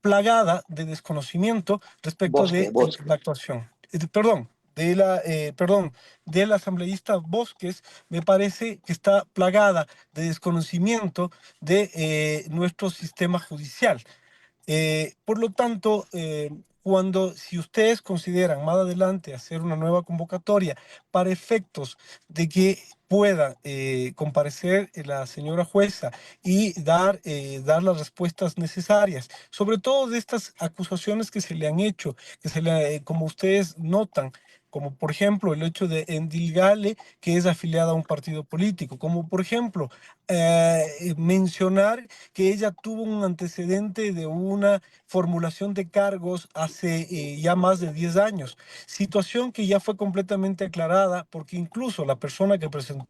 plagada de desconocimiento respecto de la actuación. Del asambleísta Bosques, me parece que está plagada de desconocimiento de nuestro sistema judicial. Por lo tanto, si ustedes consideran más adelante hacer una nueva convocatoria para efectos de que pueda comparecer la señora jueza y dar las respuestas necesarias, sobre todo de estas acusaciones que se le han hecho, como ustedes notan, como por ejemplo el hecho de endilgarle que es afiliada a un partido político, como por ejemplo mencionar que ella tuvo un antecedente de una formulación de cargos hace ya más de 10 años, situación que ya fue completamente aclarada porque incluso la persona que presentó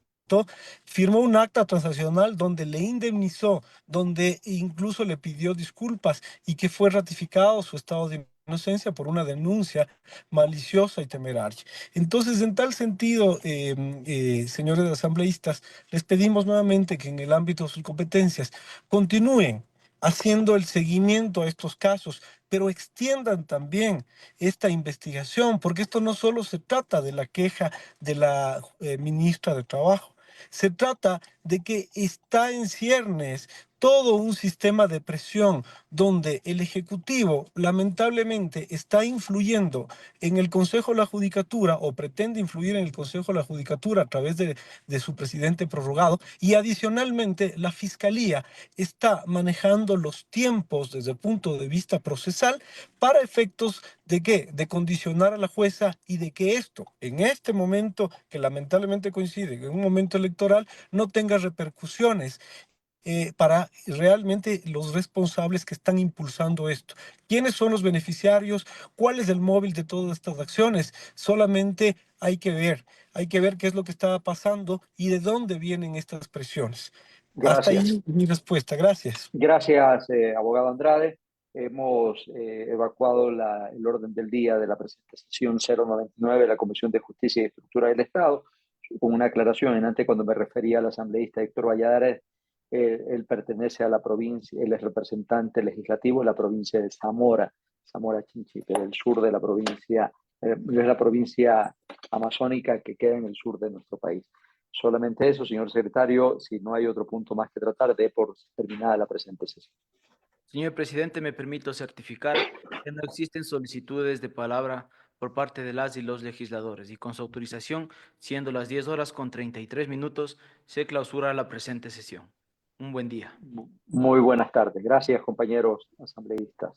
firmó un acta transaccional donde le indemnizó, donde incluso le pidió disculpas y que fue ratificado su estado de inocencia por una denuncia maliciosa y temeraria. Entonces, en tal sentido, señores asambleístas, les pedimos nuevamente que en el ámbito de sus competencias continúen haciendo el seguimiento a estos casos, pero extiendan también esta investigación, porque esto no solo se trata de la queja de la ministra de Trabajo, se trata de que está en ciernes todo un sistema de presión donde el Ejecutivo lamentablemente está influyendo en el Consejo de la Judicatura o pretende influir en el Consejo de la Judicatura a través de su presidente prorrogado y adicionalmente la Fiscalía está manejando los tiempos desde el punto de vista procesal para efectos de ¿qué? De condicionar a la jueza y de que esto, en este momento que lamentablemente coincide en un momento electoral, no tenga repercusiones para realmente los responsables que están impulsando esto. ¿Quiénes son los beneficiarios? ¿Cuál es el móvil de todas estas acciones? Solamente hay que ver qué es lo que está pasando y de dónde vienen estas presiones. Hasta Gracias. ahí mi respuesta. Gracias. Gracias, abogado Andrade. Hemos evacuado el orden del día de la presente sesión 099 de la Comisión de Justicia y Estructura del Estado, con una aclaración. Antes, cuando me refería al asambleísta Héctor Valladares, él pertenece a la provincia, él es representante legislativo de la provincia de Zamora Chinchipe, del sur de la provincia, es la provincia amazónica que queda en el sur de nuestro país. Solamente eso, señor secretario, si no hay otro punto más que tratar, dé por terminada la presente sesión. Señor presidente, me permito certificar que no existen solicitudes de palabra por parte de las y los legisladores y con su autorización, siendo las 10:33, se clausura la presente sesión. Un buen día. Muy buenas tardes. Gracias, compañeros asambleístas.